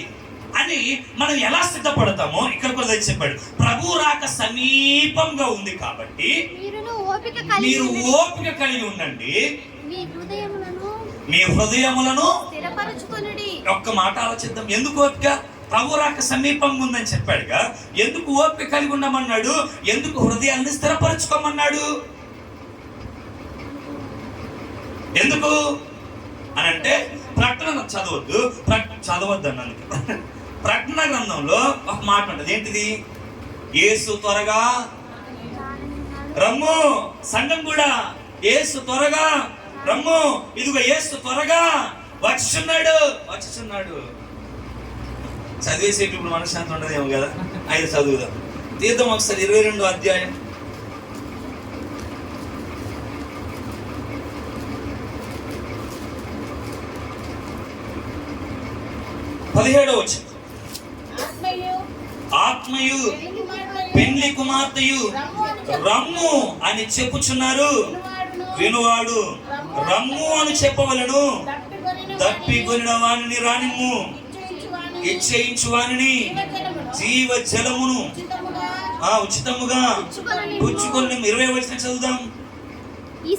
అని మనం ఎలా సిద్ధపడతామో ఇక్కడ కూడా చెప్పాడు. ప్రభు రాక సమీపంగా ఉంది కాబట్టి మీరు ఓపిక కలిగి ఉండండి, మీ హృదయములను స్థిరపరచుకొనుడి. ఒక్క మాట ఆలోచిద్దాం. ఎందుకు ఓపిక? ప్రభు రాక సమీపంగా ఉందని చెప్పాడుగా. ఎందుకు ఓపిక కలిగి ఉండమన్నాడు? ఎందుకు హృదయాన్ని స్థిరపరచుకోమన్నాడు? ఎందుకు అనంటే ప్రకటన చదవద్దు, చదవద్దు అన్నందుకు. ప్రకటన గ్రంథంలో ఒక మాట ఉంటుంది, ఏంటిది? యేసు త్వరగా రమ్ము. సంఘం కూడా యేసు త్వరగా రమ్ము, ఇదిగో యేసు త్వరగా వచ్చుచున్నాడు. చదివేసేటి ఇప్పుడు మనశ్శాంతి ఉండదేమో కదా. ఆయన చదువుదాం, తీద్దాం ఒకసారి 22వ అధ్యాయం 17వ వచనం. ఆత్మయు పెండ్లి కుమార్తెయు రమ్ము అని చెప్పుచున్నారు, వినువాడు రమ్ము అని చెప్పవలను. దప్పికొనిన వానిని రానిమ్ము, ఇచ్చేయించు వానిని జీవ జలమును ఉచితముగా పుచ్చుకొని. 20వ వచనం చదువుదాం. ఈ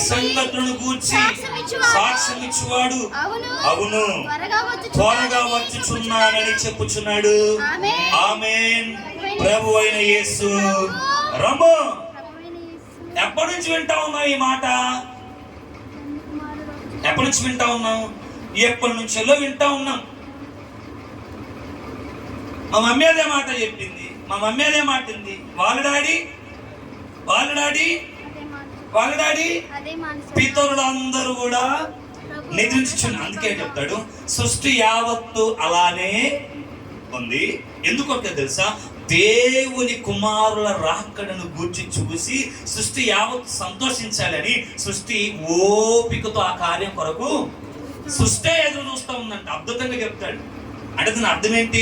సంగతులను గూర్చి సాక్ష్యం ఇచ్చువాడు అవును త్వరగా వచ్చుచున్నానని చెప్పుచున్నాడు. ఆమేన్. ప్రభు అయిన యేసు రమ్ము. ఎప్పటి నుంచి వింటా ఉన్నావు ఈ మాట? ఎప్పటి నుంచి వింటా ఉన్నాం? ఎప్పటి నుంచో వింటా ఉన్నాం. మా మమ్మీ అదే మాట చెప్పింది, మా మమ్మీ అదే మాటింది. వాళ్ళ డాడీ పితరులందరూ కూడా నిద్రించుచున్నారు. అందుకే చెప్తాడు, సృష్టి యావత్తు అలానే ఉంది. ఎందుకంటే తెలుసా? దేవుని కుమారుల రాకడను గూర్చి చూసి సృష్టి యావత్తు సంతోషించాలని సృష్టి ఓపికతో ఆ కార్యం కొరకు సృష్టి ఎదురు చూస్తూ ఉందంట. అద్భుతంగా చెప్తాడు. అంటే దాని అర్థం ఏంటి?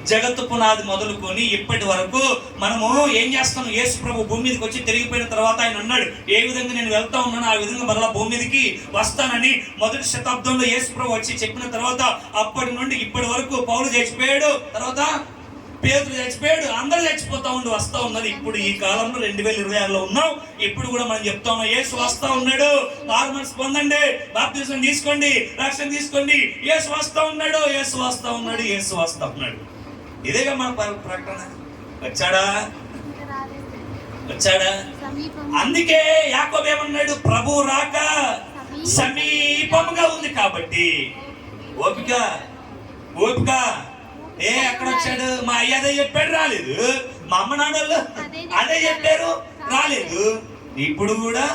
జగత్తు పునాది మొదలుకొని ఇప్పటి వరకు మనము ఏం చేస్తాం? యేసు ప్రభు భూమి మీదకి వచ్చి తిరిగిపోయిన తర్వాత ఆయన అన్నాడు, ఏ విధంగా నేను వెళ్తా ఉన్నాను ఆ విధంగా మరలా భూమి మీదకి వస్తానని. మొదటి శతాబ్దంలో యేసు ప్రభు వచ్చి చెప్పిన తర్వాత అప్పటి నుండి ఇప్పటి వరకు పౌలు చచ్చిపోయాడు, తర్వాత పేతురు చచ్చిపోయాడు, అందరూ చచ్చిపోతా ఉండి వస్తా ఉన్నది. ఇప్పుడు ఈ కాలంలో 2026లో ఉన్నాం. ఇప్పుడు కూడా మనం చెప్తా ఉన్నాం, యేసు వస్తా ఉన్నాడు, మారుమనసు పొందండి, బాప్తిసం తీసుకోండి, రక్షణ తీసుకోండి, యేసు వస్తా ఉన్నాడు, యేసు వస్తా ఉన్నాడు, యేసు వస్తా ఉన్నాడు. ఇదేగా మన ప్రకటన. వచ్చాడా? అందుకే యాకోబు ఏమన్నాడు? ప్రభు రాక సమీపంగా ఉంది కాబట్టి ఓపిక. ఎక్కడ వచ్చాడు? మా అయ్య అదే చెప్పాడు, రాలేదు. మా అమ్మ నాన్నలు అదే చెప్పారు, రాలేదు. ఇప్పుడు కూడా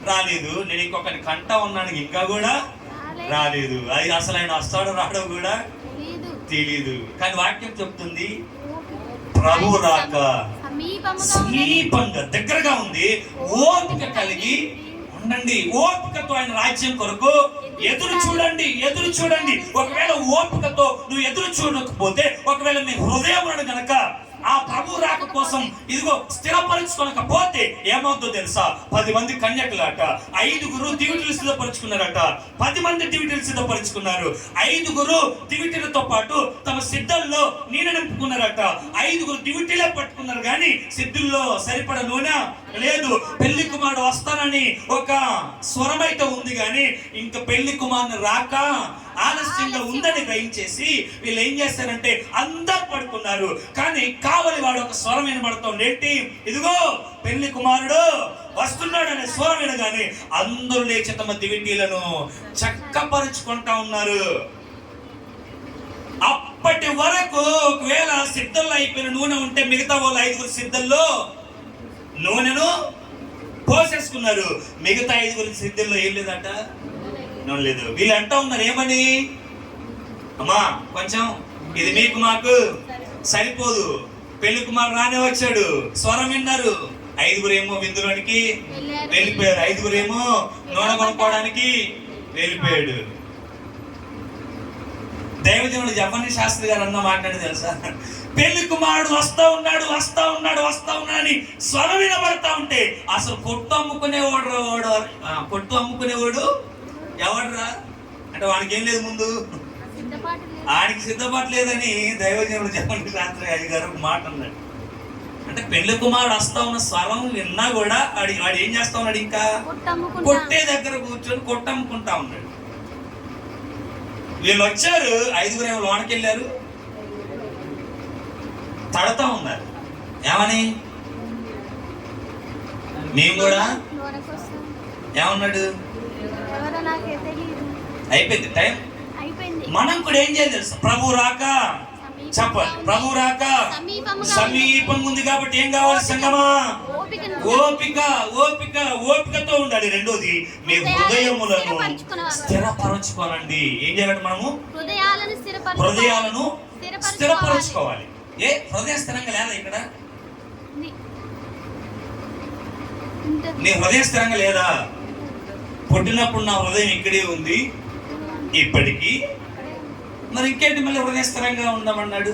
రాలేదు. నేను ఇంకొకరి కంటా ఉన్నాను, ఇంకా కూడా రాలేదు. అది అసలు ఆయన వస్తాడో రాడో కూడా తెలీదు. కానీ వాక్యం చెప్తుంది, ప్రభు రాక సమీపంగా దగ్గరగా ఉంది. ఓపిక కలిగి ఉండండి. ఓపికతో ఆయన రాజ్యం కొరకు ఎదురు చూడండి. ఒకవేళ ఓపికతో నువ్వు ఎదురు చూడకపోతే, ఒకవేళ మీ హృదయం గనక ఆ ప్రభు రాక కోసం ఇదిగో స్థిరపరచుకోనకపోతే ఏమవుతుందో తెలుసా? 10 మంది కన్యకులట, 5 దివిటీలు సిద్ధపరుచుకున్నారట. 10 మంది దివిటీలు సిద్ధపరుచుకున్నారు. 5 దివిటీలతో పాటు తమ సిద్ధంలో నూనె నింపుకున్నారట. 5 దివిటీలే పట్టుకున్నారు, కానీ సిద్ధుల్లో సరిపడ నూనె లేదు. పెళ్లి కుమారుడు వస్తానని ఒక స్వరమైతే ఉంది, కానీ ఇంకా పెళ్లి కుమారుని రాక ఆలస్యంగా ఉందని గ్రహించేసి వీళ్ళు ఏం చేస్తారంటే అందరు పడుకున్నారు. కానీ కావలి వాడు ఒక స్వరం వినబడుతుంది. ఏంటి? ఇదిగో పెళ్లి కుమారుడు వస్తున్నాడు అనే స్వరం వినగానే అందరూ లేచి తమ దివిటీలను చక్కపరుచుకుంటా ఉన్నారు. అప్పటి వరకు ఒకవేళ సిద్ధంలో అయిపోయిన నూనె ఉంటే మిగతా వాళ్ళు 5 సిద్ధంలో నూనెను పోసేసుకున్నారు. మిగతా 5 సిద్ధంలో ఏం లేదట, నూనె లేదు. వీళ్ళు అంటా ఉన్నారు, ఏమని? అమ్మా కొంచెం ఇది మీకు మాకు సరిపోదు, పెళ్లి కుమారు రానే వచ్చాడు. స్వరం విన్నారు. 5 విందులోనికి వెళ్ళిపోయారు. 5 నూనె కొనుక్కోవడానికి వెళ్ళిపోయాడు. దైవజనుడు జపని శాస్త్రి గారు అన్న మాట్లాడి తెలుసా? పెళ్లి కుమారుడు వస్తా ఉన్నాడు అని స్వరం వినబడతా ఉంటే అసలు కొట్టు అమ్ముకునేవాడు ఎవడరా అంటే వాడికి ఏం లేదు, ముందు ఆడికి సిద్ధపాటు లేదని దైవజనుడు జపని శాస్త్రి గారు ఒక మాట అన్నాడు. అంటే పెళ్లి కుమారుడు వస్తా ఉన్న స్వరం విన్నా కూడా వాడు ఏం చేస్తా ఉన్నాడు? ఇంకా కొట్టే దగ్గర కూర్చొని కొట్టమ్ముకుంటా ఉన్నాడు. వీళ్ళు వచ్చారు, 5 లోనకి వెళ్ళారు, తడతా ఉన్నారు. ఏమని? మేము కూడా ఏమన్నాడు? అయిపోయింది టైం. అయిపోయింది. మనం కూడా ఏం చేయాలి తెలుసా? ప్రభు రాక చెప్పాలి. ప్రభు రాక సమీపంగా ఉంది కాబట్టి ఏం కావాలి సంగమా? ఓపిక. ఓపికతో ఉండాలి. రెండోది, మీ హృదయములను స్థిరపరచుకోవాలండి. ఏం చేయాలంటే మనము హృదయాలను స్థిరపరచుకోవాలి. హృదయం స్థిరంగా లేదా? ఇక్కడ నీ హృదయం స్థిరంగా లేదా? పుట్టినప్పుడు నా హృదయం ఇక్కడే ఉంది ఇప్పటికీ, మరి ఇంకేంటి మళ్ళీ హృదయ స్థిరంగా ఉండమన్నాడు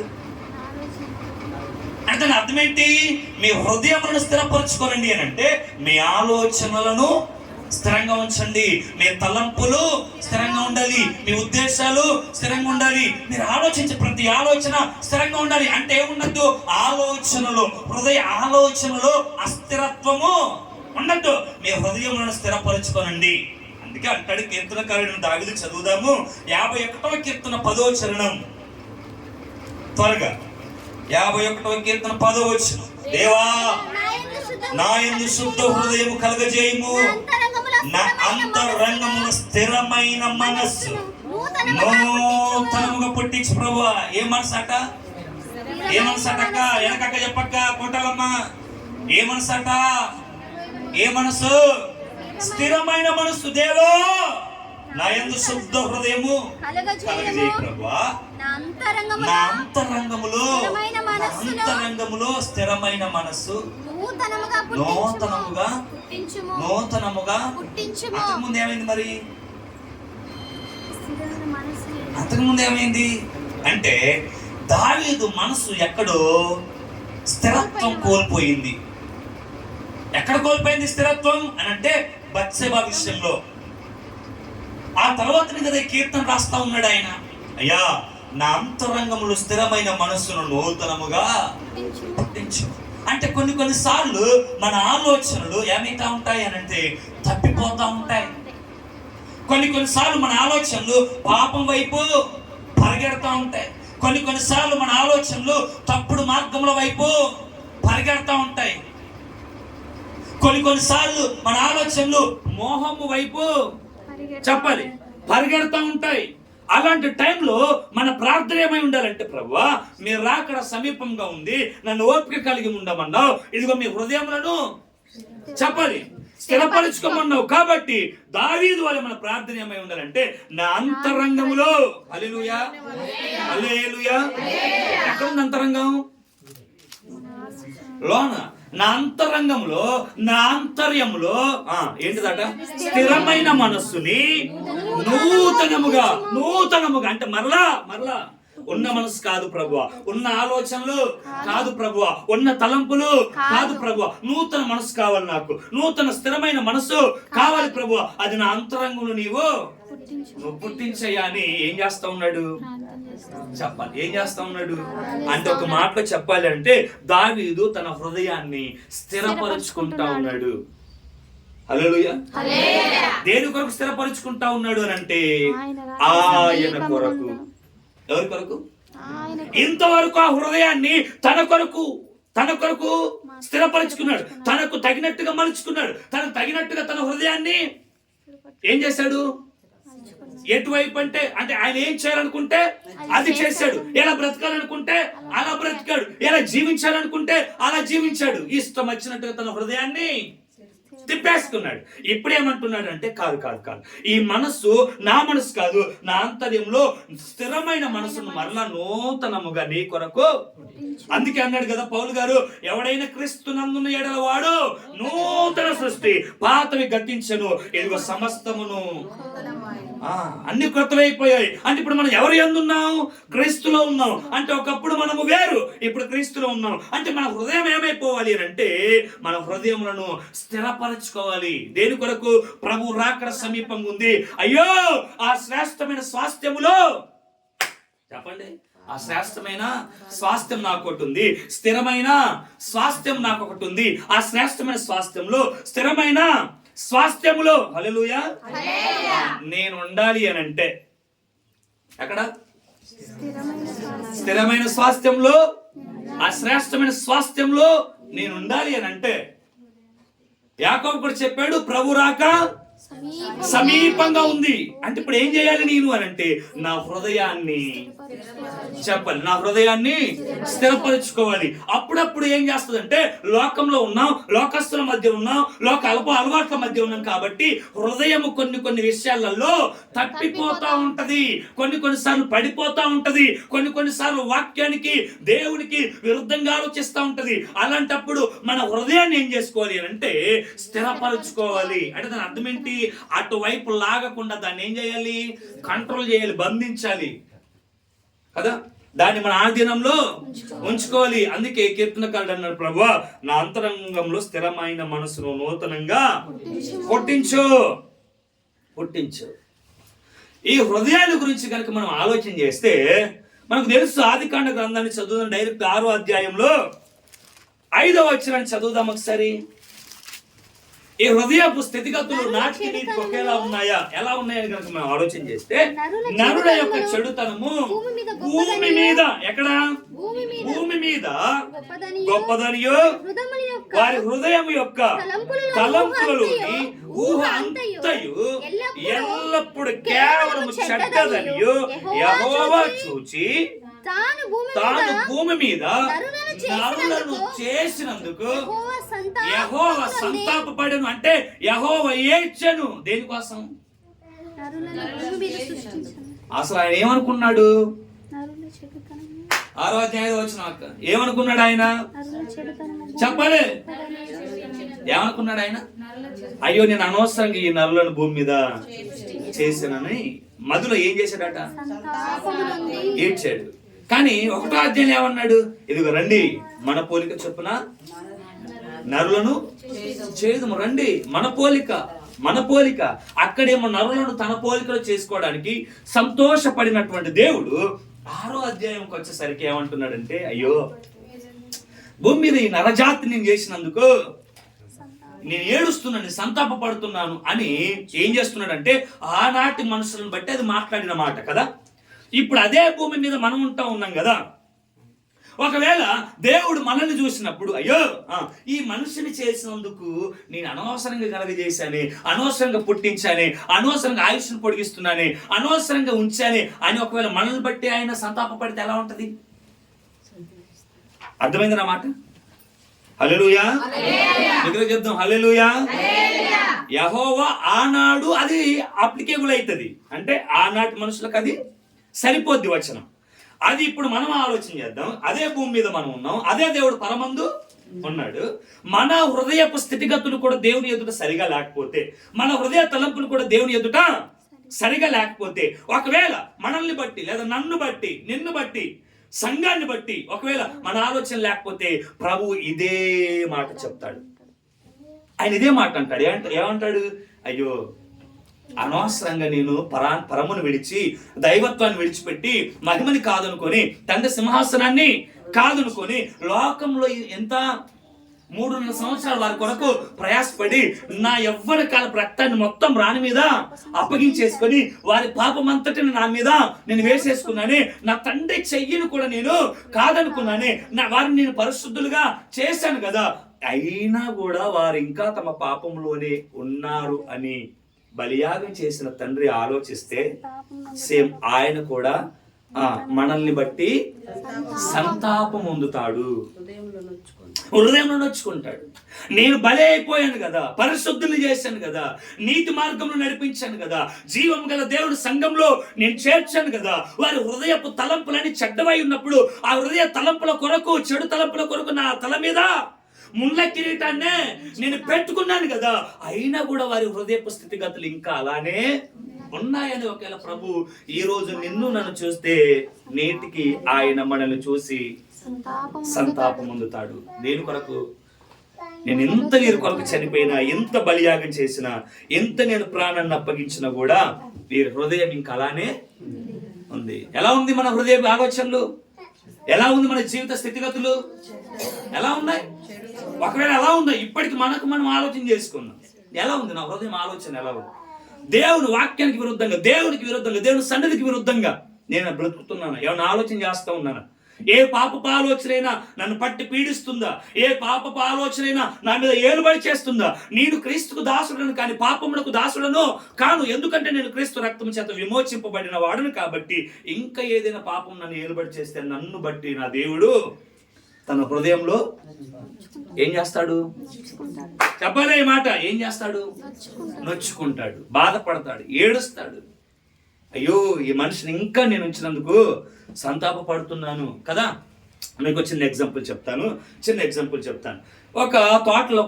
అంటే దాని అర్థం ఏంటి? మీ హృదయములను స్థిరపరచుకోనండి అని అంటే మీ ఆలోచనలను స్థిరంగా ఉంచండి, మీ తలంపులు స్థిరంగా ఉండాలి, మీ ఉద్దేశాలు స్థిరంగా ఉండాలి, మీరు ఆలోచించే ప్రతి ఆలోచన స్థిరంగా ఉండాలి. అంటే ఏముండద్దు? ఆలోచనలో, హృదయ ఆలోచనలో అస్థిరత్వము ఉండద్దు. మీ హృదయములను స్థిరపరచుకోనండి. అందుకే అంటాడు కీర్తనకారుడు దావీదు. చదువుదాము 51వ కీర్తన 10వ చరణం. త్వరగా 51వ కీర్తన 10వ వచనం. దేవా నా యందు శుద్ధ హృదయము కలుగజేయుము, నా అంతరంగమున స్థిరమైన మనస్సు నూతనముగా పుట్టించు ప్రభువా. ఏ మనసు అట? ఏ మనసు అటక్క? వెనకక్క చెప్పక్క కోటాలమ్మ. ఏ మనసు అట? ఏ మనసు? స్థిరమైన మనస్సు. దేవా నా యందు శుద్ధ హృదయము కలుగజేయి ప్రభువా. నా అంతరంగములో స్థిరమైన మనస్సు నూతనముగా అంతకుముందు ఏమైంది? మరి అంతకుముందు ఏమైంది అంటే దావీదు మనసు ఎక్కడో స్థిరత్వం కోల్పోయింది. ఎక్కడ కోల్పోయింది స్థిరత్వం అని అంటే బత్షెబా విషయంలో. ఆ తర్వాత కదా కీర్తన రాస్తా ఉన్నాడు ఆయన. అయ్యా నా అంతరంగములు స్థిరమైన మనస్సును నూతనముగా పుట్టించు అంటే కొన్ని సార్లు మన ఆలోచనలు ఏమైతా ఉంటాయి అని అంటే తప్పిపోతా ఉంటాయి. కొన్ని సార్లు మన ఆలోచనలు పాపం వైపు పరిగెడతా ఉంటాయి. కొన్ని సార్లు మన ఆలోచనలు తప్పుడు మార్గముల వైపు పరిగెడతా ఉంటాయి. కొన్ని సార్లు మన ఆలోచనలు మోహము వైపు చెప్పాలి పరిగెడతా ఉంటాయి. అలాంటి టైంలో మన ప్రార్థన ఏమై ఉండాలంటే, ప్రభువా మీరు రాకడ సమీపంగా ఉంది, నన్ను ఓపిక కలిగి ఉండమన్నావు, ఇదిగో మీ హృదయములను చెప్పాలి స్థిరపరచుకోమన్నావు. కాబట్టి దావీదు వల్ల మన ప్రార్థన ఏమై ఉండాలంటే, నా అంతరంగములో హల్లెలూయా హల్లెలూయా. ఎక్కడుంది అంతరంగం? లోన. నా అంతరంగంలో, నా ఆంతర్యములో ఏంటిదట? స్థిరమైన మనస్సుని నూతనముగా అంటే మరలా ఉన్న మనసు కాదు ప్రభువా, ఉన్న ఆలోచనలు కాదు ప్రభువా, ఉన్న తలంపులు కాదు ప్రభువా, నూతన మనసు కావాలి నాకు, నూతన స్థిరమైన మనసు కావాలి ప్రభువా. అది నా అంతరంగంలో నువ్వు పుట్టించయ్యా అని ఏం చేస్తా ఉన్నాడు? చెప్పాలి. ఏం చేస్తా ఉన్నాడు అంటే, ఒక మాటలో చెప్పాలి అంటే దావీదు తన హృదయాన్ని స్థిరపరుచుకుంటా ఉన్నాడు. హల్లెలూయా. దేని కొరకు స్థిరపరుచుకుంటా ఉన్నాడు అని అంటే, ఆయన కొరకు. ఎవరి కొరకు? ఇంతవరకు ఆ హృదయాన్ని తన కొరకు స్థిరపరుచుకున్నాడు, తనకు తగినట్టుగా మలుచుకున్నాడు. తనకు తగినట్టుగా తన హృదయాన్ని ఏం చేశాడు? ఎటువైపు అంటే ఆయన ఏం చేయాలనుకుంటే అది చేశాడు, ఎలా బ్రతకాలనుకుంటే అలా బ్రతికాడు, ఎలా జీవించాలనుకుంటే అలా జీవించాడు. ఇష్టం వచ్చినట్టుగా తన హృదయాన్ని తిప్పేసుకున్నాడు. ఇప్పుడేమంటున్నాడు అంటే, కాదు ఈ మనస్సు నా మనసు కాదు, నా ఆంతర్యంలో స్థిరమైన మనసును మరలా నూతనముగా నీ కొరకు. అందుకే అన్నాడు కదా పౌలు గారు, ఎవడైనా క్రీస్తునందున్న ఎడల వాడు నూతన సృష్టి, పాతవి గతించెను, ఇదిగో సమస్తమును అన్ని క్రొత్తమైపోయాయి. అంటే ఇప్పుడు మనం ఎవరు ఎందున్నాం? క్రీస్తులో ఉన్నాం. అంటే ఒకప్పుడు మనము వేరు, ఇప్పుడు క్రీస్తులో ఉన్నాం. అంటే మన హృదయం ఏమైపోవాలి అంటే, మన హృదయములను స్థిరపరచుకోవాలి. దేని కొరకు? ప్రభు రాకడ సమీపంగా ఉంది. అయ్యో ఆ శ్రేష్టమైన స్వాస్థ్యములో చెప్పండి, ఆ శ్రేష్టమైన స్వాస్థ్యం నాకు ఒకటి ఉంది, స్థిరమైన స్వాస్థ్యం నాకు ఒకటి ఉంది. ఆ శ్రేష్టమైన స్వాస్థ్యంలో, స్థిరమైన స్వాస్థ్యములో హల్లెలూయా నేను ఉండాలి అని అంటే, ఎక్కడ? స్థిరమైన స్వాస్థ్యంలో, ఆ శ్రేష్టమైన స్వాస్థ్యంలో నేను ఉండాలి అని అంటే, యాకోబు కూడా చెప్పాడు, ప్రభు రాక సమీపంగా ఉంది. అంటే ఇప్పుడు ఏం చేయాలి నేను అని అంటే, నా హృదయాన్ని చెప్పాలి, నా హృదయాన్ని స్థిరపరచుకోవాలి. అప్పుడప్పుడు ఏం చేస్తుందంటే, లోకంలో ఉన్నాం, లోకస్తుల మధ్య ఉన్నాం, లోక అలవాట్ల మధ్య ఉన్నాం కాబట్టి హృదయం కొన్ని విషయాలలో తప్పిపోతా ఉంటది, కొన్నిసార్లు పడిపోతా ఉంటది, కొన్నిసార్లు వాక్యానికి దేవునికి విరుద్ధంగా ఆలోచిస్తూ ఉంటది. అలాంటప్పుడు మన హృదయాన్ని ఏం చేసుకోవాలి అని అంటే స్థిరపరచుకోవాలి. అంటే దాని అర్థం ఏంటి? అటువైపు లాగకుండా దాన్ని ఏం చేయాలి? కంట్రోల్ చేయాలి, బంధించాలి కదా. దాన్ని మన ఆధీనంలో ఉంచుకోవాలి. అందుకే కీర్తనకారుడు అన్నాడు, ప్రభువా నా అంతరంగంలో స్థిరమైన మనసును నూతనంగా పుట్టించు. ఈ హృదయాల గురించి కనుక మనం ఆలోచన చేస్తే మనకు తెలుసు. ఆదికాండ గ్రంథాన్ని చదువుదాం, డైరెక్ట్ 6వ అధ్యాయంలో 5వ వచనాన్ని చదువుదాం ఒకసారి. ఈ హృదయపు స్థితిగతులు నాటికి నీటికి ఒకేలా ఉన్నాయా? ఎలా ఉన్నాయని కనుక మనం ఆలోచన చేస్తే, నరుల యొక్క చెడుతనము భూమి మీద, ఎక్కడ? భూమి మీద గొప్పదనియో వారి హృదయం యొక్క తలంపులలోని ఊహ అంతయు ఎల్లప్పుడు కేవలం చెడ్డదనియో యెహోవా చూచి తాను భూమి మీద నరులను చేసినందుకు యెహోవా సంతాపపడెను. అంటే యెహోవా ఏడ్చెను. దేనికోసం? అసలు ఆయన ఏమనుకున్నాడు? 6వ అధ్యాయం వచ్చినాక ఏమనుకున్నాడు ఆయన? చెప్పలే. ఏమనుకున్నాడు ఆయన? అయ్యో నేను అనవసరంగా ఈ నరులను భూమి మీద చేశానని మధులో ఏం చేశాడట? ఏడ్చాడు. కానీ 1వ అధ్యాయం ఏమన్నాడు? ఇదిగో రండి, మన పోలిక చొప్పున నరులను చేదుము, రండి మన పోలిక. అక్కడేమో నరులను తన పోలికలో చేసుకోవడానికి సంతోషపడినటువంటి దేవుడు 6వ అధ్యాయంకి వచ్చేసరికి ఏమంటున్నాడంటే, అయ్యో భూమి మీద ఈ నరజాతి నేను చేసినందుకు నేను ఏడుస్తున్నాను, సంతాపపడుతున్నాను అని ఏం చేస్తున్నాడంటే, ఆనాటి మనుషులను బట్టి అది మాట్లాడిన మాట కదా. ఇప్పుడు అదే భూమి మీద మనం ఉన్నాం కదా. ఒకవేళ దేవుడు మనల్ని చూసినప్పుడు, అయ్యో ఈ మనిషిని చేసినందుకు నేను అనవసరంగా కలగజేశానే, అనవసరంగా పుట్టించానే, అనవసరంగా ఆయుష్ను పొడిగిస్తున్నానే, అనవసరంగా ఉంచానే అని ఒకవేళ మనల్ని బట్టి ఆయన సంతాపపడితే ఎలా ఉంటది? అర్థమైంది నా మాట? హల్లెలూయా. దగ్గర చెప్దాం, హల్లెలూయా. యెహోవా ఆనాడు అది అప్లికేబుల్ అవుతుంది. అంటే ఆనాటి మనుషులకు అది సరిపోద్ది వచనం. అది ఇప్పుడు మనం ఆలోచన చేద్దాం. అదే భూమి మీద మనం ఉన్నాం, అదే దేవుడు పరమందు ఉన్నాడు. మన హృదయపు స్థితిగతులు కూడా దేవుని ఎదుట సరిగా లేకపోతే, మన హృదయ తలంపులు కూడా దేవుని ఎదుట సరిగా లేకపోతే, ఒకవేళ మనల్ని బట్టి లేదా నన్ను బట్టి, నిన్ను బట్టి, సంఘాన్ని బట్టి ఒకవేళ మన ఆలోచన లేకపోతే, ప్రభు ఇదే మాట చెప్తాడు. ఆయన ఇదే మాట అంటాడు. ఏమంటాడు? అయ్యో అనవసరంగా నేను పరమును విడిచి, దైవత్వాన్ని విడిచిపెట్టి, మహిమని కాదనుకొని, తండ్రి సింహాసనాన్ని కాదనుకొని, లోకంలో ఎంత 3.5 సంవత్సరాల వారి కొరకు ప్రయాసపడి నా యవ్వన కాలపు రక్తాన్ని మొత్తం రాణి మీద అప్పగించేసుకొని, వారి పాపం అంతటిని నా మీద నేను వేసేసుకున్నానే, నా తండ్రి చెయ్యిని కూడా నేను కాదనుకున్నానే, వారిని నేను పరిశుద్ధులుగా చేశాను కదా, అయినా కూడా వారు ఇంకా తమ పాపంలోనే ఉన్నారు అని బలియాగం చేసిన తండ్రి ఆలోచిస్తే, సేమ్ ఆయన కూడా మనల్ని బట్టి సంతాపం పొందుతాడు, హృదయంలో నొచ్చుకుంటాడు. నేను బలి అయిపోయాను కదా, పరిశుద్ధులు చేశాను కదా, నీతి మార్గంలో నడిపించాను కదా, జీవం గల దేవుడు సంఘంలో నేను చేర్చాను కదా, వారి హృదయపు తలంపులని చెడ్డవై ఉన్నప్పుడు ఆ హృదయ తలంపుల కొరకు, చెడు తలంపుల కొరకు నా తల మీద ముళ్ళ కిరీటాన్నే నేను పెట్టుకున్నాను కదా, అయినా కూడా వారి హృదయపు స్థితిగతులు ఇంకా అలానే ఉన్నాయని ఒకవేళ ప్రభు ఈ రోజు నిన్ను నన్ను చూస్తే, నేటికి ఆయన మనల్ని చూసి సంతాపం పొందుతాడు. దేని కొరకు? నేను ఎంత వీరి కొరకు చనిపోయినా, ఎంత బలియాగం చేసినా, ఎంత నేను ప్రాణాన్ని అప్పగించినా కూడా వీరి హృదయం ఇంకా అలానే ఉంది. ఎలా ఉంది మన హృదయ ఆలోచనలు? ఎలా ఉంది మన జీవిత స్థితిగతులు? ఎలా ఉన్నాయి? ఒకవేళ ఎలా ఉందో ఇప్పటికి మనం ఆలోచన చేసుకున్నాం. ఎలా ఉంది నా హృదయం ఆలోచన? ఎలా ఉంది? దేవుని వాక్యానికి విరుద్ధంగా, దేవునికి విరుద్ధంగా, దేవుని సన్నిధికి విరుద్ధంగా నేను బ్రతుకుతున్నాను, ఏమన్నా ఆలోచన చేస్తూ ఉన్నాను? ఏ పాపపు ఆలోచనైనా నన్ను పట్టి పీడిస్తుందా, ఏ పాపపు ఆలోచనైనా నా మీద ఏలుబడి చేస్తుందా, నేను క్రీస్తుకు దాసుడను కానీ పాపమునకు దాసుడను కాను, ఎందుకంటే నేను క్రీస్తు రక్తం చేత విమోచింపబడిన వాడును కాబట్టి ఇంకా ఏదైనా పాపం నన్ను ఏలుబడి చేస్తే నన్ను బట్టి నా దేవుడు తన హృదయంలో ఏం చేస్తాడు? చెప్పలే ఈ మాట. ఏం చేస్తాడు? నొచ్చుకుంటాడు, బాధపడతాడు, ఏడుస్తాడు. అయ్యో ఈ మనిషిని ఇంకా నేను ఉంచినందుకు సంతాపపడుతున్నాను కదా. మీకు చిన్న ఎగ్జాంపుల్ చెప్తాను. ఒక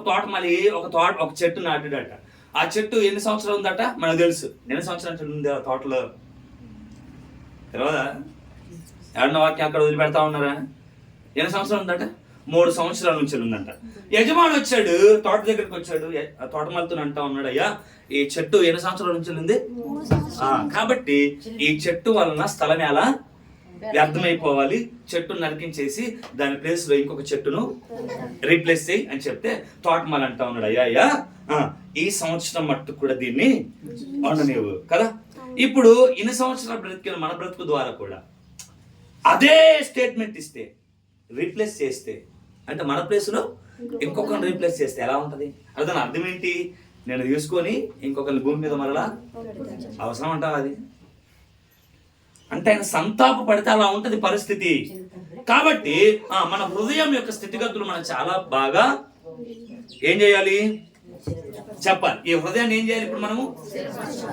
తోటమాలి ఒక చెట్టు నాటాడట. ఆ చెట్టు ఎన్ని సంవత్సరాలు ఉందట మనకు తెలుసు. ఎన్ని సంవత్సరాలు ఉంది ఆ తోటలో తెలియదా? ఎవరన్నా వాక్యం అక్కడ వదిలిపెడతా ఉన్నారా? ఎన్ని సంవత్సరాలు ఉందట? 3 సంవత్సరాల నుంచి ఉందంట. యజమాని వచ్చాడు, తోట దగ్గరికి వచ్చాడు. ఆ తోటమాలితో అంటా ఉన్నాడు, అయ్యా ఈ చెట్టు ఎన్ని సంవత్సరాల నుంచి ఉంది? కాబట్టి ఈ చెట్టు వలన స్థలం ఎలా వ్యర్థమైపోవాలి, చెట్టును నరికించేసి దాని ప్లేస్ లో ఇంకొక చెట్టును రీప్లేస్ చేయి అని చెప్తే తోటమాలి అంటా ఉన్నాడు, అయ్యా ఈ సంవత్సరం మట్టు కూడా దీన్ని వండనివ్వు కదా. ఇప్పుడు ఇన్ని సంవత్సరాలు బ్రతికిన మన బ్రతుకు ద్వారా కూడా అదే స్టేట్మెంట్ ఇస్తే, రీప్లేస్ చేస్తే, అంటే మన ప్లేస్లో ఇంకొకరిని రీప్లేస్ చేస్తే ఎలా ఉంటుంది? దాని అర్థం ఏంటి? నేను తీసుకొని ఇంకొకరిని భూమి మీద మరలా అవసరం అంటావా? అది అంటే ఆయన సంతాప పడితే అలా ఉంటుంది పరిస్థితి. కాబట్టి మన హృదయం యొక్క స్థితిగతులు మనం చాలా బాగా ఏం చేయాలి చెప్పాలి. ఈ హృదయాన్ని ఏం చేయాలి? ఇప్పుడు మనము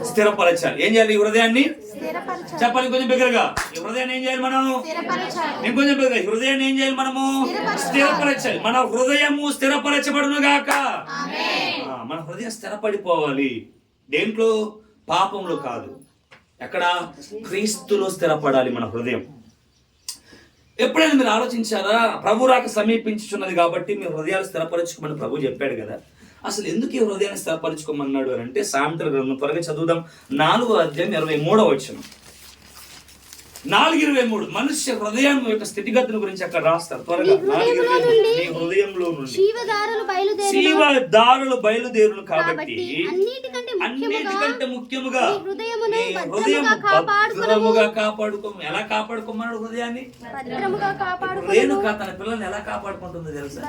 స్థిరపరచాలి. ఏం చేయాలి? ఈ హృదయాన్ని చెప్పాలి కొంచెం బిగ్గరగా. ఈ హృదయాన్ని ఏం చేయాలి మనము? ఇంకొంచెం బిగ్గరగా. ఈ హృదయాన్ని ఏం చేయాలి మనము? స్థిరపరచాలి. మన హృదయము స్థిరపరచబడును గాక. మన హృదయం స్థిరపడిపోవాలి. దేంట్లో? పాపంలో కాదు. ఎక్కడ? క్రీస్తులో స్థిరపడాలి మన హృదయం. ఎప్పుడైనా మీరు ఆలోచించారా? ప్రభు రాక సమీపించుచున్నది కాబట్టి మీ హృదయాలు స్థిరపరచుకోమని ప్రభు చెప్పాడు కదా. అసలు ఎందుకు ఈ హృదయాన్ని స్థిరపరచుకోమన్నాడు అని అంటే సామెతల గ్రంథం త్వరగా చదువుదాం. 4వ అధ్యాయం 23వ వచనం. 4:23 మనుష్య హృదయం యొక్క స్థితిగతుల గురించి అక్కడ రాస్తారు. త్వరగా 4:23 నీ హృదయంలో నుండి జీవదారులు బయలుదేరును కాబట్టి అన్నిటికంటే ముఖ్యముగా నీ హృదయము భద్రముగా కాపాడుకో. ఎలా కాపాడుకోమన్నాడు హృదయాన్ని? రేణుక తన పిల్లల్ని ఎలా కాపాడుకుంటుందో తెలుసా?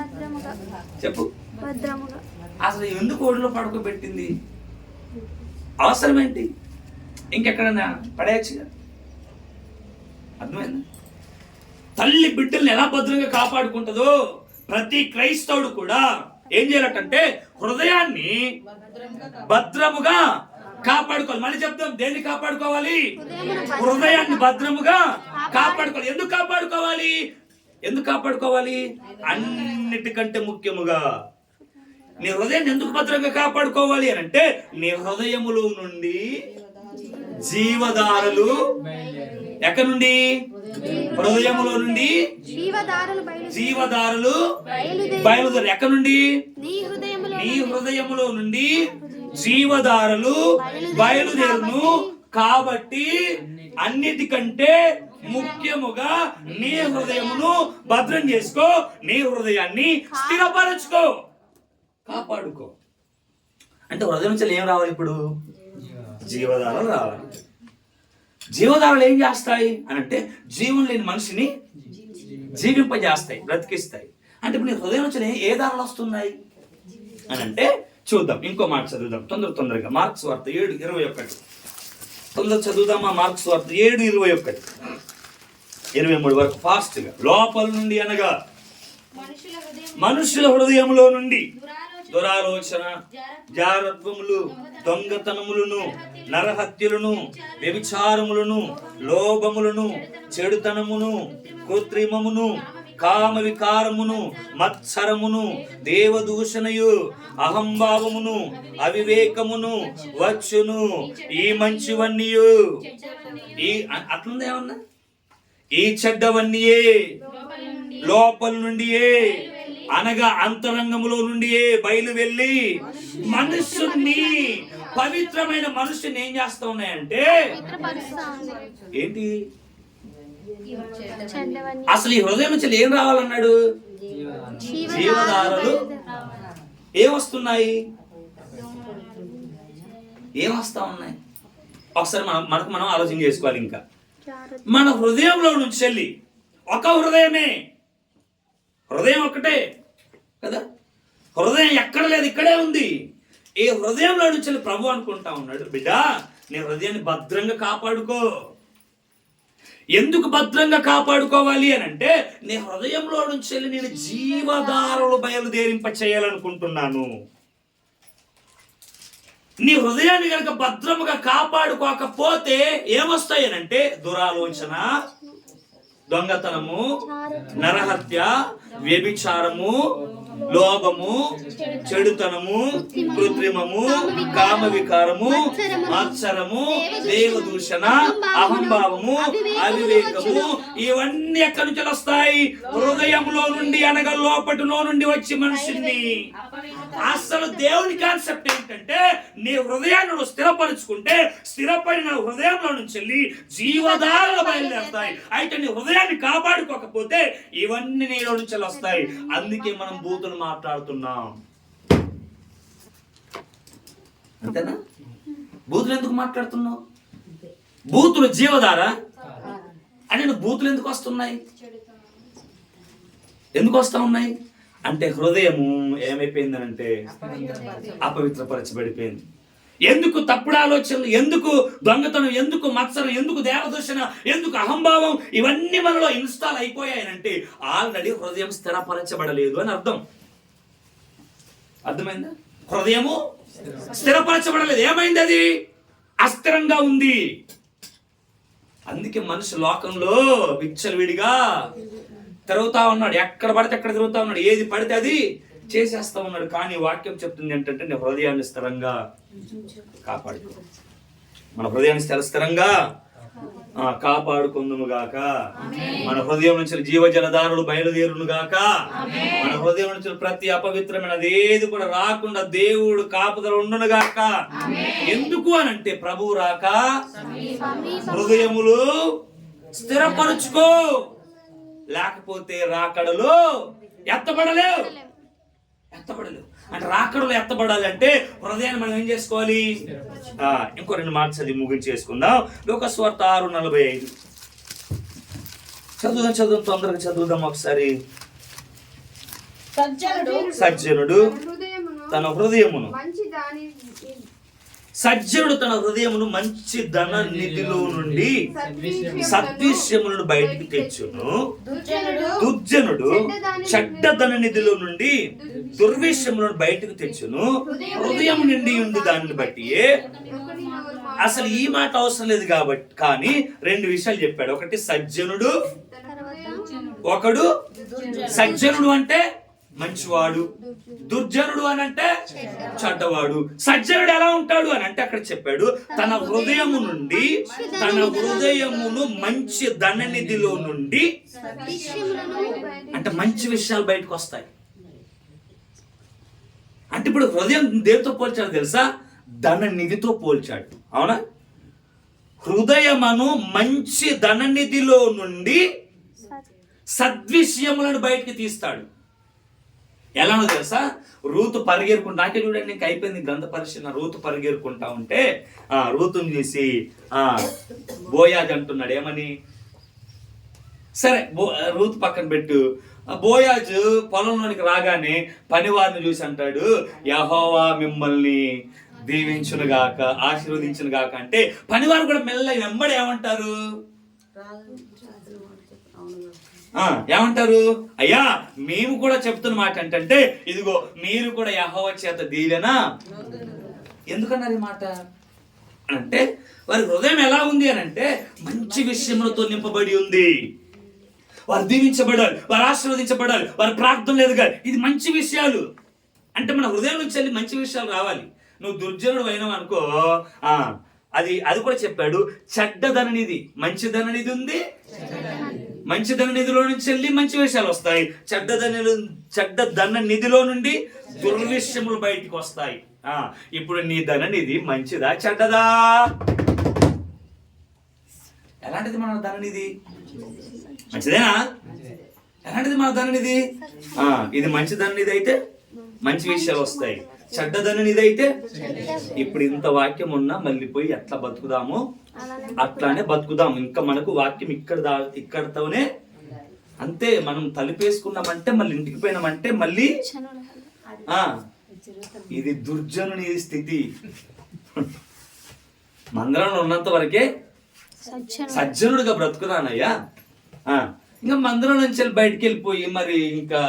చెప్పు. అసలు ఎందుకు ఒడిలో పడుకోబెట్టింది? అవసరం ఏంటి? ఇంకెక్కడన్నా పడేయచ్చుగా. అర్థమైంది? తల్లి బిడ్డల్ని ఎలా భద్రంగా కాపాడుకుంటుందో ప్రతి క్రైస్తవుడు కూడా ఏం చేయాలంటే హృదయాన్ని భద్రముగా కాపాడుకోవాలి. మళ్ళీ చెప్తాం, దేన్ని కాపాడుకోవాలి? హృదయాన్ని భద్రముగా కాపాడుకోవాలి. ఎందుకు కాపాడుకోవాలి? అన్నిటికంటే ముఖ్యముగా నీ హృదయాన్ని ఎందుకు భద్రంగా కాపాడుకోవాలి అని అంటే నీ హృదయములో నుండి జీవధారలు ఎక్కడి నుండి? హృదయములో నుండి జీవధారలు బయలుదేరు. ఎక్కడి నుండి? నీ హృదయములో నుండి జీవధారలు బయలుదేరును. కాబట్టి అన్నిటికంటే ముఖ్యముగా నీ హృదయమును భద్రం చేసుకో. నీ హృదయాన్ని స్థిరపరచుకో, కాపాడుకో. అంటే హృదయం నుంచి ఏం రావాలి? ఇప్పుడు జీవధారలు రావాలి. జీవధారలు ఏం చేస్తాయి అని అంటే జీవం లేని మనిషిని జీవింపజేస్తాయి, బ్రతికిస్తాయి. అంటే ఇప్పుడు నీ హృదయం నుంచి ఏ దారులు వస్తున్నాయి అని అంటే చూద్దాం. ఇంకో మాట చదువుదాం తొందరగా. మార్క్స్ వార్త 7:21 తొందర చదువుదామా? మార్క్స్ వార్త 7:21 23 వరకు ఫాస్ట్ గా. లోపల నుండి అనగా మనుషుల హృదయంలో నుండి దురాలోచన, జారత్వములు, దొంగతనములను, నరహత్యలను, వ్యభిచారములను, లోభములను, చెడుతనమును, కృత్రిమమును, కామ వికారమును, మత్సరమును, దేవదూషణయు, అహంభావమును, అవివేకమును వచ్చును. ఈ మంచివన్నీయు అట్లుందేమన్నా ఈ చెడ్డవన్నీయే లోపల నుండియే అనగా అంతరంగములో నుండియే బయలు వెళ్ళి మనుషుని, పవిత్రమైన మనుషుని ఏం చేస్తా ఉన్నాయంటే ఏంటి? అసలు ఈ హృదయం నుంచి ఏం రావాలన్నాడు? జీవధారలు ఏమొస్తున్నాయి? ఏమొస్తా ఉన్నాయి? ఒకసారి మనకు మనం ఆలోచన చేసుకోవాలి. ఇంకా మన హృదయంలో నుంచి వెళ్ళి ఒక హృదయమే, హృదయం ఒకటే కదా. హృదయం ఎక్కడ లేదు, ఇక్కడే ఉంది. ఈ హృదయంలో నుంచి ప్రభు అనుకుంటా ఉన్నాడు, బిడ్డ నీ హృదయాన్ని భద్రంగా కాపాడుకో. ఎందుకు భద్రంగా కాపాడుకోవాలి అని అంటే, నీ హృదయంలో నుంచి నేను జీవధారలు బయలుదేరింప చేయాలనుకుంటున్నాను. నీ హృదయాన్ని కనుక భద్రముగా కాపాడుకోకపోతే ఏమొస్తాయనంటే దురాలోచన, దొంగతనము, నరహత్య, వ్యభిచారము, లోభము, చెడుతనము, కృత్రిమము, కామ వికారము, మత్సరము, దేవదూషణ, అహంభావము, అవివేకము, ఇవన్నీ ఎక్కడి నుంచి వస్తాయి? హృదయంలో నుండి, అనగా లోపటిలో నుండి వచ్చి మనుషుల్ని. అసలు దేవుని కాన్సెప్ట్ ఏంటంటే, నీ హృదయాన్ని నువ్వు స్థిరపరుచుకుంటే స్థిరపడిన హృదయంలో నుంచి వెళ్ళి జీవధారలు బయలుదేరుతాయి. అయితే నీ హృదయాన్ని కాపాడుకోకపోతే ఇవన్నీ నీలో నుంచి వస్తాయి. అందుకే మనం బూతులు మాట్లాడుతున్నాం, అంతేనా? బూతులు ఎందుకు మాట్లాడుతున్నావు? బూతులు జీవధార అని బూతులు ఎందుకు వస్తున్నాయి? ఎందుకు వస్తా ఉన్నాయి అంటే హృదయము ఏమైపోయిందనంటే అపవిత్రపరచబడిపోయింది. ఎందుకు తప్పుడు ఆలోచనలు, ఎందుకు దొంగతనం, ఎందుకు మత్సరం, ఎందుకు దేవదూషణ, ఎందుకు అహంభావం, ఇవన్నీ మనలో ఇన్స్టాల్ అయిపోయాయనంటే ఆల్రెడీ హృదయం స్థిరపరచబడలేదు అని అర్థం. అర్థమైందా? హృదయము స్థిరపరచబడలేదు. ఏమైంది? అది అస్థిరంగా ఉంది. అందుకే మనిషి లోకంలో విచ్చలవిడిగా తిరుగుతా ఉన్నాడు, ఎక్కడ పడితే ఎక్కడ తిరుగుతా ఉన్నాడు, ఏది పడితే అది చేసేస్తా ఉన్నాడు. కానీ వాక్యం చెప్తుంది ఏంటంటే నీ హృదయాన్ని స్థిరంగా కాపాడుకో. మన హృదయాన్ని స్థిరంగా కాపాడుకుందుము గాక. మన హృదయం నుంచి జీవజలధారులు బయలుదేరును గాక. మన హృదయం నుంచి ప్రతి అపవిత్రమైనది ఏది కూడా రాకుండా దేవుడు కాపుదల ఉండును గాక. ఎందుకు అనంటే ప్రభువు రాక హృదయములు స్థిరపరుచుకో, లేకపోతే రాకడలు ఎత్తబడలేవు. అంటే రాకడలు ఎత్తబడాలి అంటే హృదయాన్ని మనం ఏం చేసుకోవాలి? ఇంకో 2 మాటలు చదివి ముగించేసుకుందాం. లూకాసు వార్త 6:45 చదువుదాం, తొందరగా చదువుదాం ఒకసారి. సజ్జనుడు తన హృదయమును మంచి ధన నిధిలో నుండి సద్విషయములను బయటికి తెచ్చును. దుర్జనుడు చెడ్డ ధన నిధిలో నుండి దుర్విషయములను బయటకు తెచ్చును. హృదయం నిండి ఉంది దాన్ని బట్టి. అసలు ఈ మాట అవసరం లేదు కాబట్టి, కానీ 2 విషయాలు చెప్పాడు. ఒకటి సజ్జనుడు, ఒకడు సజ్జనుడు అంటే మంచివాడు, దుర్జనుడు అని అంటే చెడ్డవాడు. సజ్జనుడు ఎలా ఉంటాడు అని అంటే అక్కడ చెప్పాడు, తన హృదయమును మంచి ధననిధిలో నుండి అంటే మంచి విషయాలు బయటకు వస్తాయి. అంటే ఇప్పుడు హృదయం దేనితో పోల్చాడు తెలుసా? ధననిధితో పోల్చాడు. అవునా? హృదయమును మంచి ధననిధిలో నుండి సద్విషయములను బయటికి తీస్తాడు. ఎలానో తెలుసా? రూతు పరిగెరుకుంటా, నాకే చూడండి నీకు అయిపోయింది గ్రంథ పరిశీలన. రూతు పరిగెరుకుంటా ఉంటే రూతుని చూసి బోయాజ్ అంటున్నాడు. ఏమని? సరే రూతు పక్కన పెట్టు. బోయాజు పొలంలోనికి రాగానే పనివారిని చూసి అంటాడు, యెహోవా మిమ్మల్ని దీవించునుగాక, ఆశీర్వదించునుగాక అంటే పనివారు కూడా మెల్లగా వెంబడి ఏమంటారు? ఏమంటారు? అయ్యా మేము కూడా చెప్తున్న మాట ఏంటంటే ఇదిగో మీరు కూడా యెహోవా చేత దీవెన. ఎందుకన్నారు ఈ మాట అంటే వారి హృదయం ఎలా ఉంది అని అంటే మంచి విషయములతో నింపబడి ఉంది. వారు దీవించబడాలి, వారు ఆశీర్వదించబడాలి, వారి ప్రార్థన లేదు కానీ ఇది మంచి విషయాలు. అంటే మన హృదయం నుంచి వెళ్ళి మంచి విషయాలు రావాలి. నువ్వు దుర్జనుడు అయినావు అనుకో, అది కూడా చెప్పాడు. చెడ్డ ధననిధి, మంచి ధననిధి ఉంది. మంచి ధన నిధిలో నుంచి వెళ్ళి మంచి విషయాలు వస్తాయి. చెడ్డ ధన నిధిలో నుండి దుర్విషయములు బయటికి వస్తాయి. ఇప్పుడు నీ ధననిధి మంచిదా చెడ్డదా? ఎలాంటిది మన ధననిధి? మంచిదేనా? ఎలాంటిది మన ధననిధి? ఇది మంచి ధననిధి అయితే మంచి విషయాలు వస్తాయి. చెడ్డ ధననిధి అయితే ఇప్పుడు ఇంత వాక్యం ఉన్నా మళ్ళీ పోయి ఎట్లా బతుకుదామో అట్లానే బతుకుదాం. ఇంకా మనకు వాక్యం ఇక్కడతోనే అంతే. మనం తలుపేసుకున్నామంటే మళ్ళీ ఇంటికి పోయినామంటే మళ్ళీ ఇది దుర్జనుని స్థితి. మందిరంలో ఉన్నంత వరకే సజ్జనుడిగా బ్రతుకుతానయ్యా. ఇంకా మందిరం నుంచి వెళ్ళి బయటికి వెళ్ళిపోయి మరి ఇంకా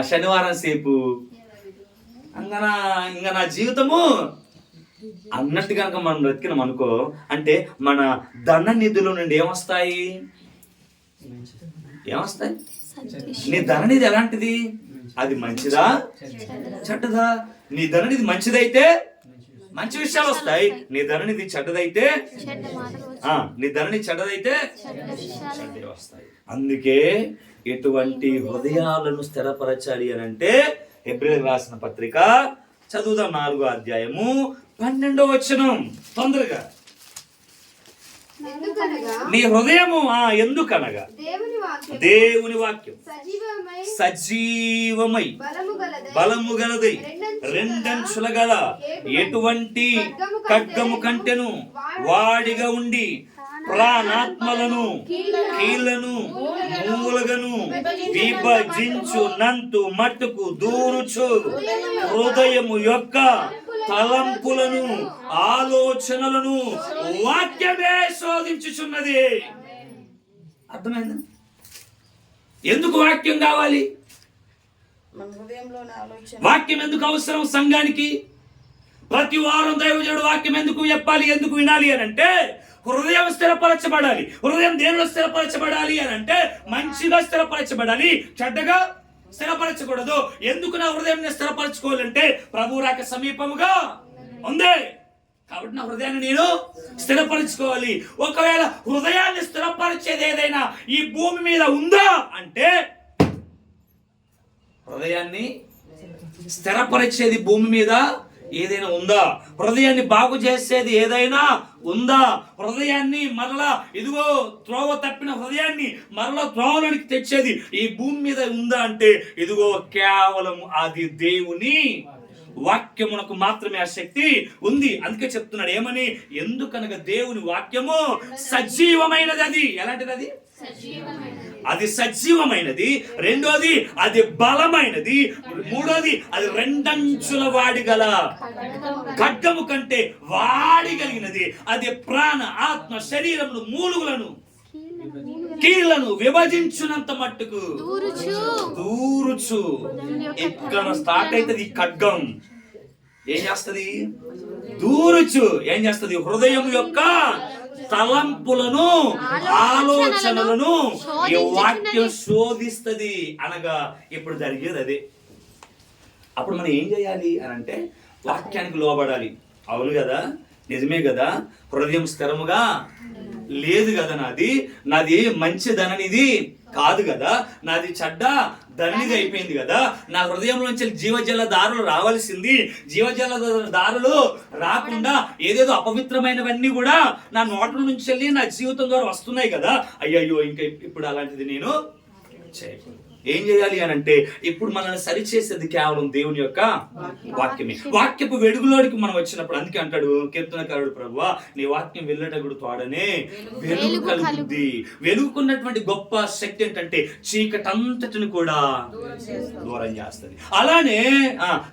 శనివారం సేపు ఇంకా నా జీవితము అన్నట్టు కనుక మనం బ్రతికినాం అనుకో, అంటే మన ధన నిధుల నుండి ఏమొస్తాయి? నీ ధననిధి ఎలాంటిది? అది మంచిదా చెడ్డదా? నీ ధననిధి మంచిదైతే మంచి విషయాలు వస్తాయి. నీ ధననిధి చెడ్డదైతే నీ ధననిధి చెడ్డదైతే చెడ్డవి వస్తాయి. అందుకే ఎటువంటి హృదయాలను స్థిరపరచాలి అని అంటే హెబ్రీయులకు రాసిన పత్రిక చదువుదాం. 4వ అధ్యాయము 12వ వచనం తొందరగా. నీ హృదయము ఎందుకనగా దేవుని వాక్యం సజీవమై బలము గలదై రెండంచుల గల ఎటువంటి ఖడ్గము కంటెను వాడిగా ఉండి ప్రాణాత్మలను కీళ్లను మూలగను విభజించునంతు మట్టుకు దూరుచు హృదయము యొక్క తలంపులను ఆలోచనలను వాక్యమే శోధించుచున్నది. అర్థమైందా? ఎందుకు వాక్యం కావాలి? వాక్యం ఎందుకు అవసరం సంఘానికి? ప్రతి వారం దైవజనుడు వాక్యం ఎందుకు చెప్పాలి, ఎందుకు వినాలి అని అంటే హృదయం స్థిరపరచబడాలి. హృదయం దేనిలో స్థిరపరచబడాలి అని అంటే మంచిగా స్థిరపరచబడాలి, చెడ్డగా స్థిరపరచకూడదు. ఎందుకు నా హృదయం స్థిరపరచుకోవాలంటే ప్రభు రాక సమీపముగా ఉంది కాబట్టి నా హృదయాన్ని నేను స్థిరపరచుకోవాలి. ఒకవేళ హృదయాన్ని స్థిరపరిచేది ఏదైనా ఈ భూమి మీద ఉందా అంటే, హృదయాన్ని స్థిరపరిచేది భూమి మీద ఏదైనా ఉందా? హృదయాన్ని బాగు చేసేది ఏదైనా ఉందా? హృదయాన్ని మరలా ఇదిగో త్రోవ తప్పిన హృదయాన్ని మరలా త్రోవలోనికి తెచ్చేది ఈ భూమి మీద ఉందా అంటే, ఇదిగో కేవలం అది దేవుని వాక్యమునకు మాత్రమే ఆ శక్తి ఉంది. అందుకే చెప్తున్నాడు ఏమని? ఎందుకనగా దేవుని వాక్యము సజీవమైనది. అది ఎలాంటిది? అది అది సజీవమైనది. రెండోది అది బలమైనది. మూడోది అది రెండంచుల వాడి గల ఖడ్గము కంటే వాడిగలిగినది. అది ప్రాణ ఆత్మ శరీరమును మూలుగులను కీళ్లను విభజించునంత మట్టుకు దూరుచు. ఇక్కడ స్టార్ట్ అవుతుంది ఈ ఖడ్గం. ఏం చేస్తుంది? దూరుచు. ఏం చేస్తుంది? హృదయం యొక్క తలంపులను ఆలోచనలను ఈ వాక్యం శోధిస్తుంది. అనగా ఇప్పుడు జరిగేది అదే. అప్పుడు మనం ఏం చేయాలి అని అంటే వాక్యానికి లోబడాలి. అవును కదా, నిజమే కదా, హృదయం స్థిరముగా లేదు కదా, నాది మంచి ధననిది కాదు కదా, నాది చెడ్డ ధననిది అయిపోయింది కదా, నా హృదయంలోంచి జీవజల దారులు రావాల్సింది, జీవజల దారులు రాకుండా ఏదేదో అపవిత్రమైనవన్నీ కూడా నా నోట్ల నుంచి వెళ్ళి నా జీవితం ద్వారా వస్తున్నాయి కదా, అయ్యయ్యో ఇంకా ఇప్పుడు అలాంటిది నేను చేయకూడదు. ఏం చేయాలి అని అంటే ఇప్పుడు మనల్ని సరిచేసేది కేవలం దేవుని యొక్క వాక్యమే. వాక్యపు వెలుగులోనికి మనం వచ్చినప్పుడు అందుకే అంటాడు కీర్తనకారుడు, ప్రభువా నీ వాక్యం వెళ్ళటగుడు తోడనే వెలుగు కలుగుద్ది. వెలుగుకున్నటువంటి గొప్ప శక్తి ఏంటంటే చీకటంతటిని కూడా దూరం చేస్తుంది. అలానే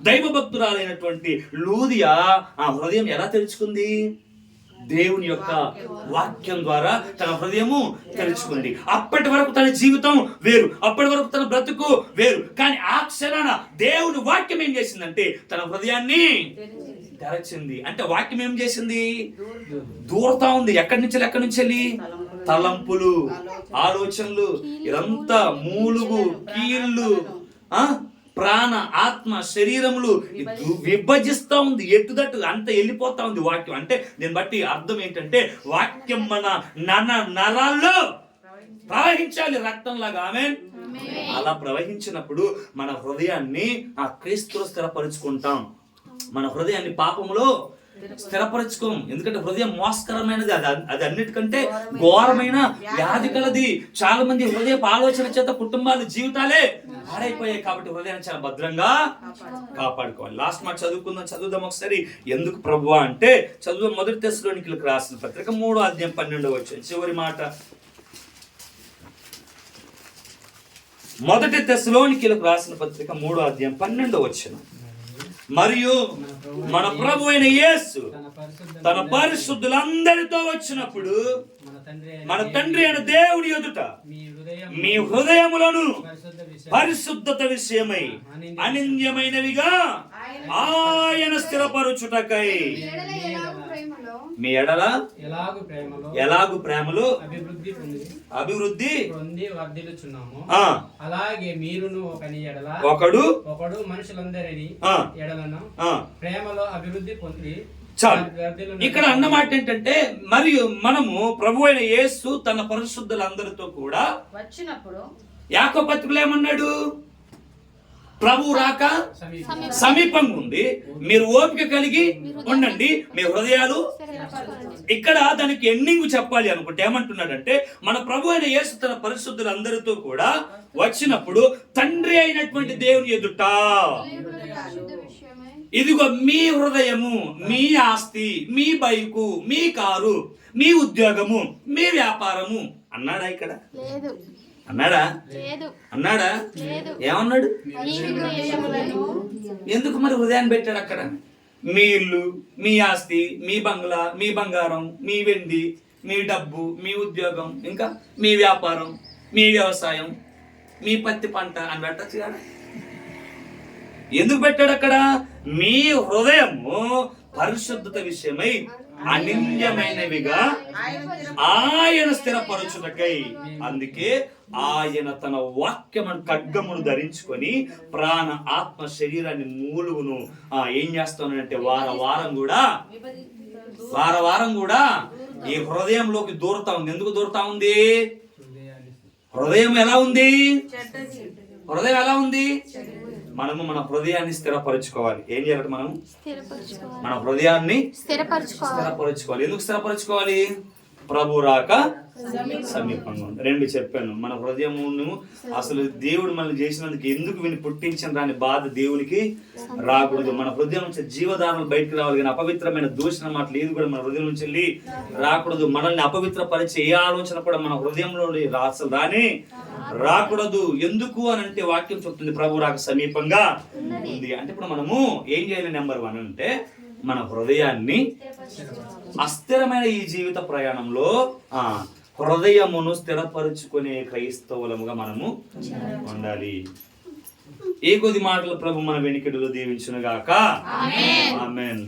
దైవ భక్తురాలైనటువంటి లూదియా హృదయం ఎలా తెరుచుకుంది? దేవుని యొక్క వాక్యం ద్వారా తన హృదయము తెరుచుకుంది. అప్పటి వరకు తన జీవితం వేరు, అప్పటి వరకు తన బ్రతుకు వేరు. కానీ ఆ క్షణాన దేవుని వాక్యం ఏం చేసిందంటే తన హృదయాన్ని తెరచింది. అంటే వాక్యం ఏం చేసింది? దూరతా ఉంది. ఎక్కడి నుంచి వెళ్ళి? తలంపులు, ఆలోచనలు, ఇదంతా మూలుగు, కీళ్ళు, ప్రాణ ఆత్మ శరీరములు విభజిస్తా ఉంది. ఎటుదట్టు అంత వెళ్ళిపోతా ఉంది వాక్యం. అంటే దీన్ని బట్టి అర్థం ఏంటంటే వాక్యం మన నరాల్లో ప్రవహించాలి రక్తంలాగా. ఆమేన్. అలా ప్రవహించినప్పుడు మన హృదయాన్ని క్రీస్తులో స్థిరపరుచుకుంటాం. మన హృదయాన్ని పాపములో స్థిరపరచుకోం. ఎందుకంటే హృదయం మోసకరమైనది, అది అన్నిటికంటే ఘోరమైన వ్యాధి కలది. చాలా మంది హృదయ ఆలోచన చేత కుటుంబాలు జీవితాలే పాడైపోయాయి. కాబట్టి హృదయాన్ని చాలా భద్రంగా కాపాడుకోవాలి. లాస్ట్ మాట చదువుదాం ఒకసారి. ఎందుకు ప్రభువా అంటే చదువు మొదటి తెస్సలోనికీయులకు రాసిన పత్రిక 3వ అధ్యాయం 12వ వచనం చివరి మాట. మొదటి తెస్సలోనికీయులకు రాసిన పత్రిక 3వ అధ్యాయం 12వ వచనం. మరియు మన ప్రభు అయిన యేసు తన పరిశుద్ధులందరితో వచ్చినప్పుడు మన తండ్రి అయిన దేవుని ఎదుట మీ హృదయములను పరిశుద్ధత విషయమై అనింద్యమైనవిగా ఆయన స్థిరపరచుటకై మీ ఎడల ఎలాగు ప్రేమలో అభివృద్ధి అలాగే మీరును ఒకడు మనుషులందరినీ ఎడలను ప్రేమలో అభివృద్ధి పొంది. చాలు. ఇక్కడ అన్నమాట ఏంటంటే, మరియు మనము ప్రభు అయిన యేసు తన పరిశుద్ధులందరితో కూడా వచ్చినప్పుడు యాకోబు పత్రికలో ఏమన్నాడు? ప్రభు రాక సమీపంగా ఉంది, మీరు ఓపిక కలిగి ఉండండి, మీ హృదయాలు. ఇక్కడ దానికి ఎండింగ్ చెప్పాలి అనుకుంటే ఏమంటున్నాడంటే, మన ప్రభు అయిన యేసు తన పరిశుద్ధులందరితో కూడా వచ్చినప్పుడు తండ్రి అయినటువంటి దేవుని ఎదుట ఇదిగో మీ హృదయము, మీ ఆస్తి, మీ బైకు, మీ కారు, మీ ఉద్యోగము, మీ వ్యాపారము అన్నాడా? ఇక్కడ అన్నాడా? అన్నాడా? ఏమన్నాడు? ఎందుకు మరి హృదయాన్ని పెట్టాడు అక్కడ? మీ ఇల్లు, మీ ఆస్తి, మీ బంగ్లా, మీ బంగారం, మీ వెండి, మీ డబ్బు, మీ ఉద్యోగం, ఇంకా మీ వ్యాపారం, మీ వ్యవసాయం, మీ పత్తి పంట అని పెట్టచ్చు కదా. ఎందుకు పెట్టాడు అక్కడ? మీ హృదయము పరిశుద్ధత విషయమై అనింద్యమైనవిగా ఆయన స్థిరపరచుటకై. అందుకే ఆయన తన వాక్యము ఖడ్గమును ధరించుకొని ప్రాణ ఆత్మ శరీరాన్ని మూలుగును ఏం చేస్తున్నాడంటే వార వారం కూడా ఈ హృదయంలోకి దూరుతా ఉంది. ఎందుకు దూరుతా ఉంది? హృదయం ఎలా ఉంది? హృదయం ఎలా ఉంది? మనము మన హృదయాన్ని స్థిరపరచుకోవాలి. ఏం చేయాలి? మనం మన హృదయాన్ని స్థిరపరచుకోవాలి. ఎందుకు స్థిరపరచుకోవాలి? ప్రభు రాక సమీపంగా ఉంది. 2 చెప్పాను. మన హృదయమును అసలు దేవుడు మనల్ని చేసినందుకు ఎందుకు విని పుట్టించిన రాని బాధ దేవునికి రాకూడదు. మన హృదయం నుంచి జీవధారలు బయటకు రావాలి, కానీ అపవిత్రమైన దూషణ మాటలు ఏది కూడా మన హృదయం నుంచి వెళ్ళి రాకూడదు. మనల్ని అపవిత్రపరిచే ఏ ఆలోచన కూడా మన హృదయంలో అసలు రాకూడదు. ఎందుకు అని అంటే వాక్యం చెప్తుంది ప్రభు రాక సమీపంగా ఉంది. అంటే ఇప్పుడు మనము ఏం చేయాలి? నెంబర్ 1 అంటే మన హృదయాన్ని అస్థిరమైన ఈ జీవిత ప్రయాణంలో హృదయమును స్థిరపరుచుకునే క్రైస్తవులముగా మనము ఉండాలి. ఏ కొద్ది మాటలు ప్రభు మన వెనుకడులో దీవించునుగాక. ఆమేన్.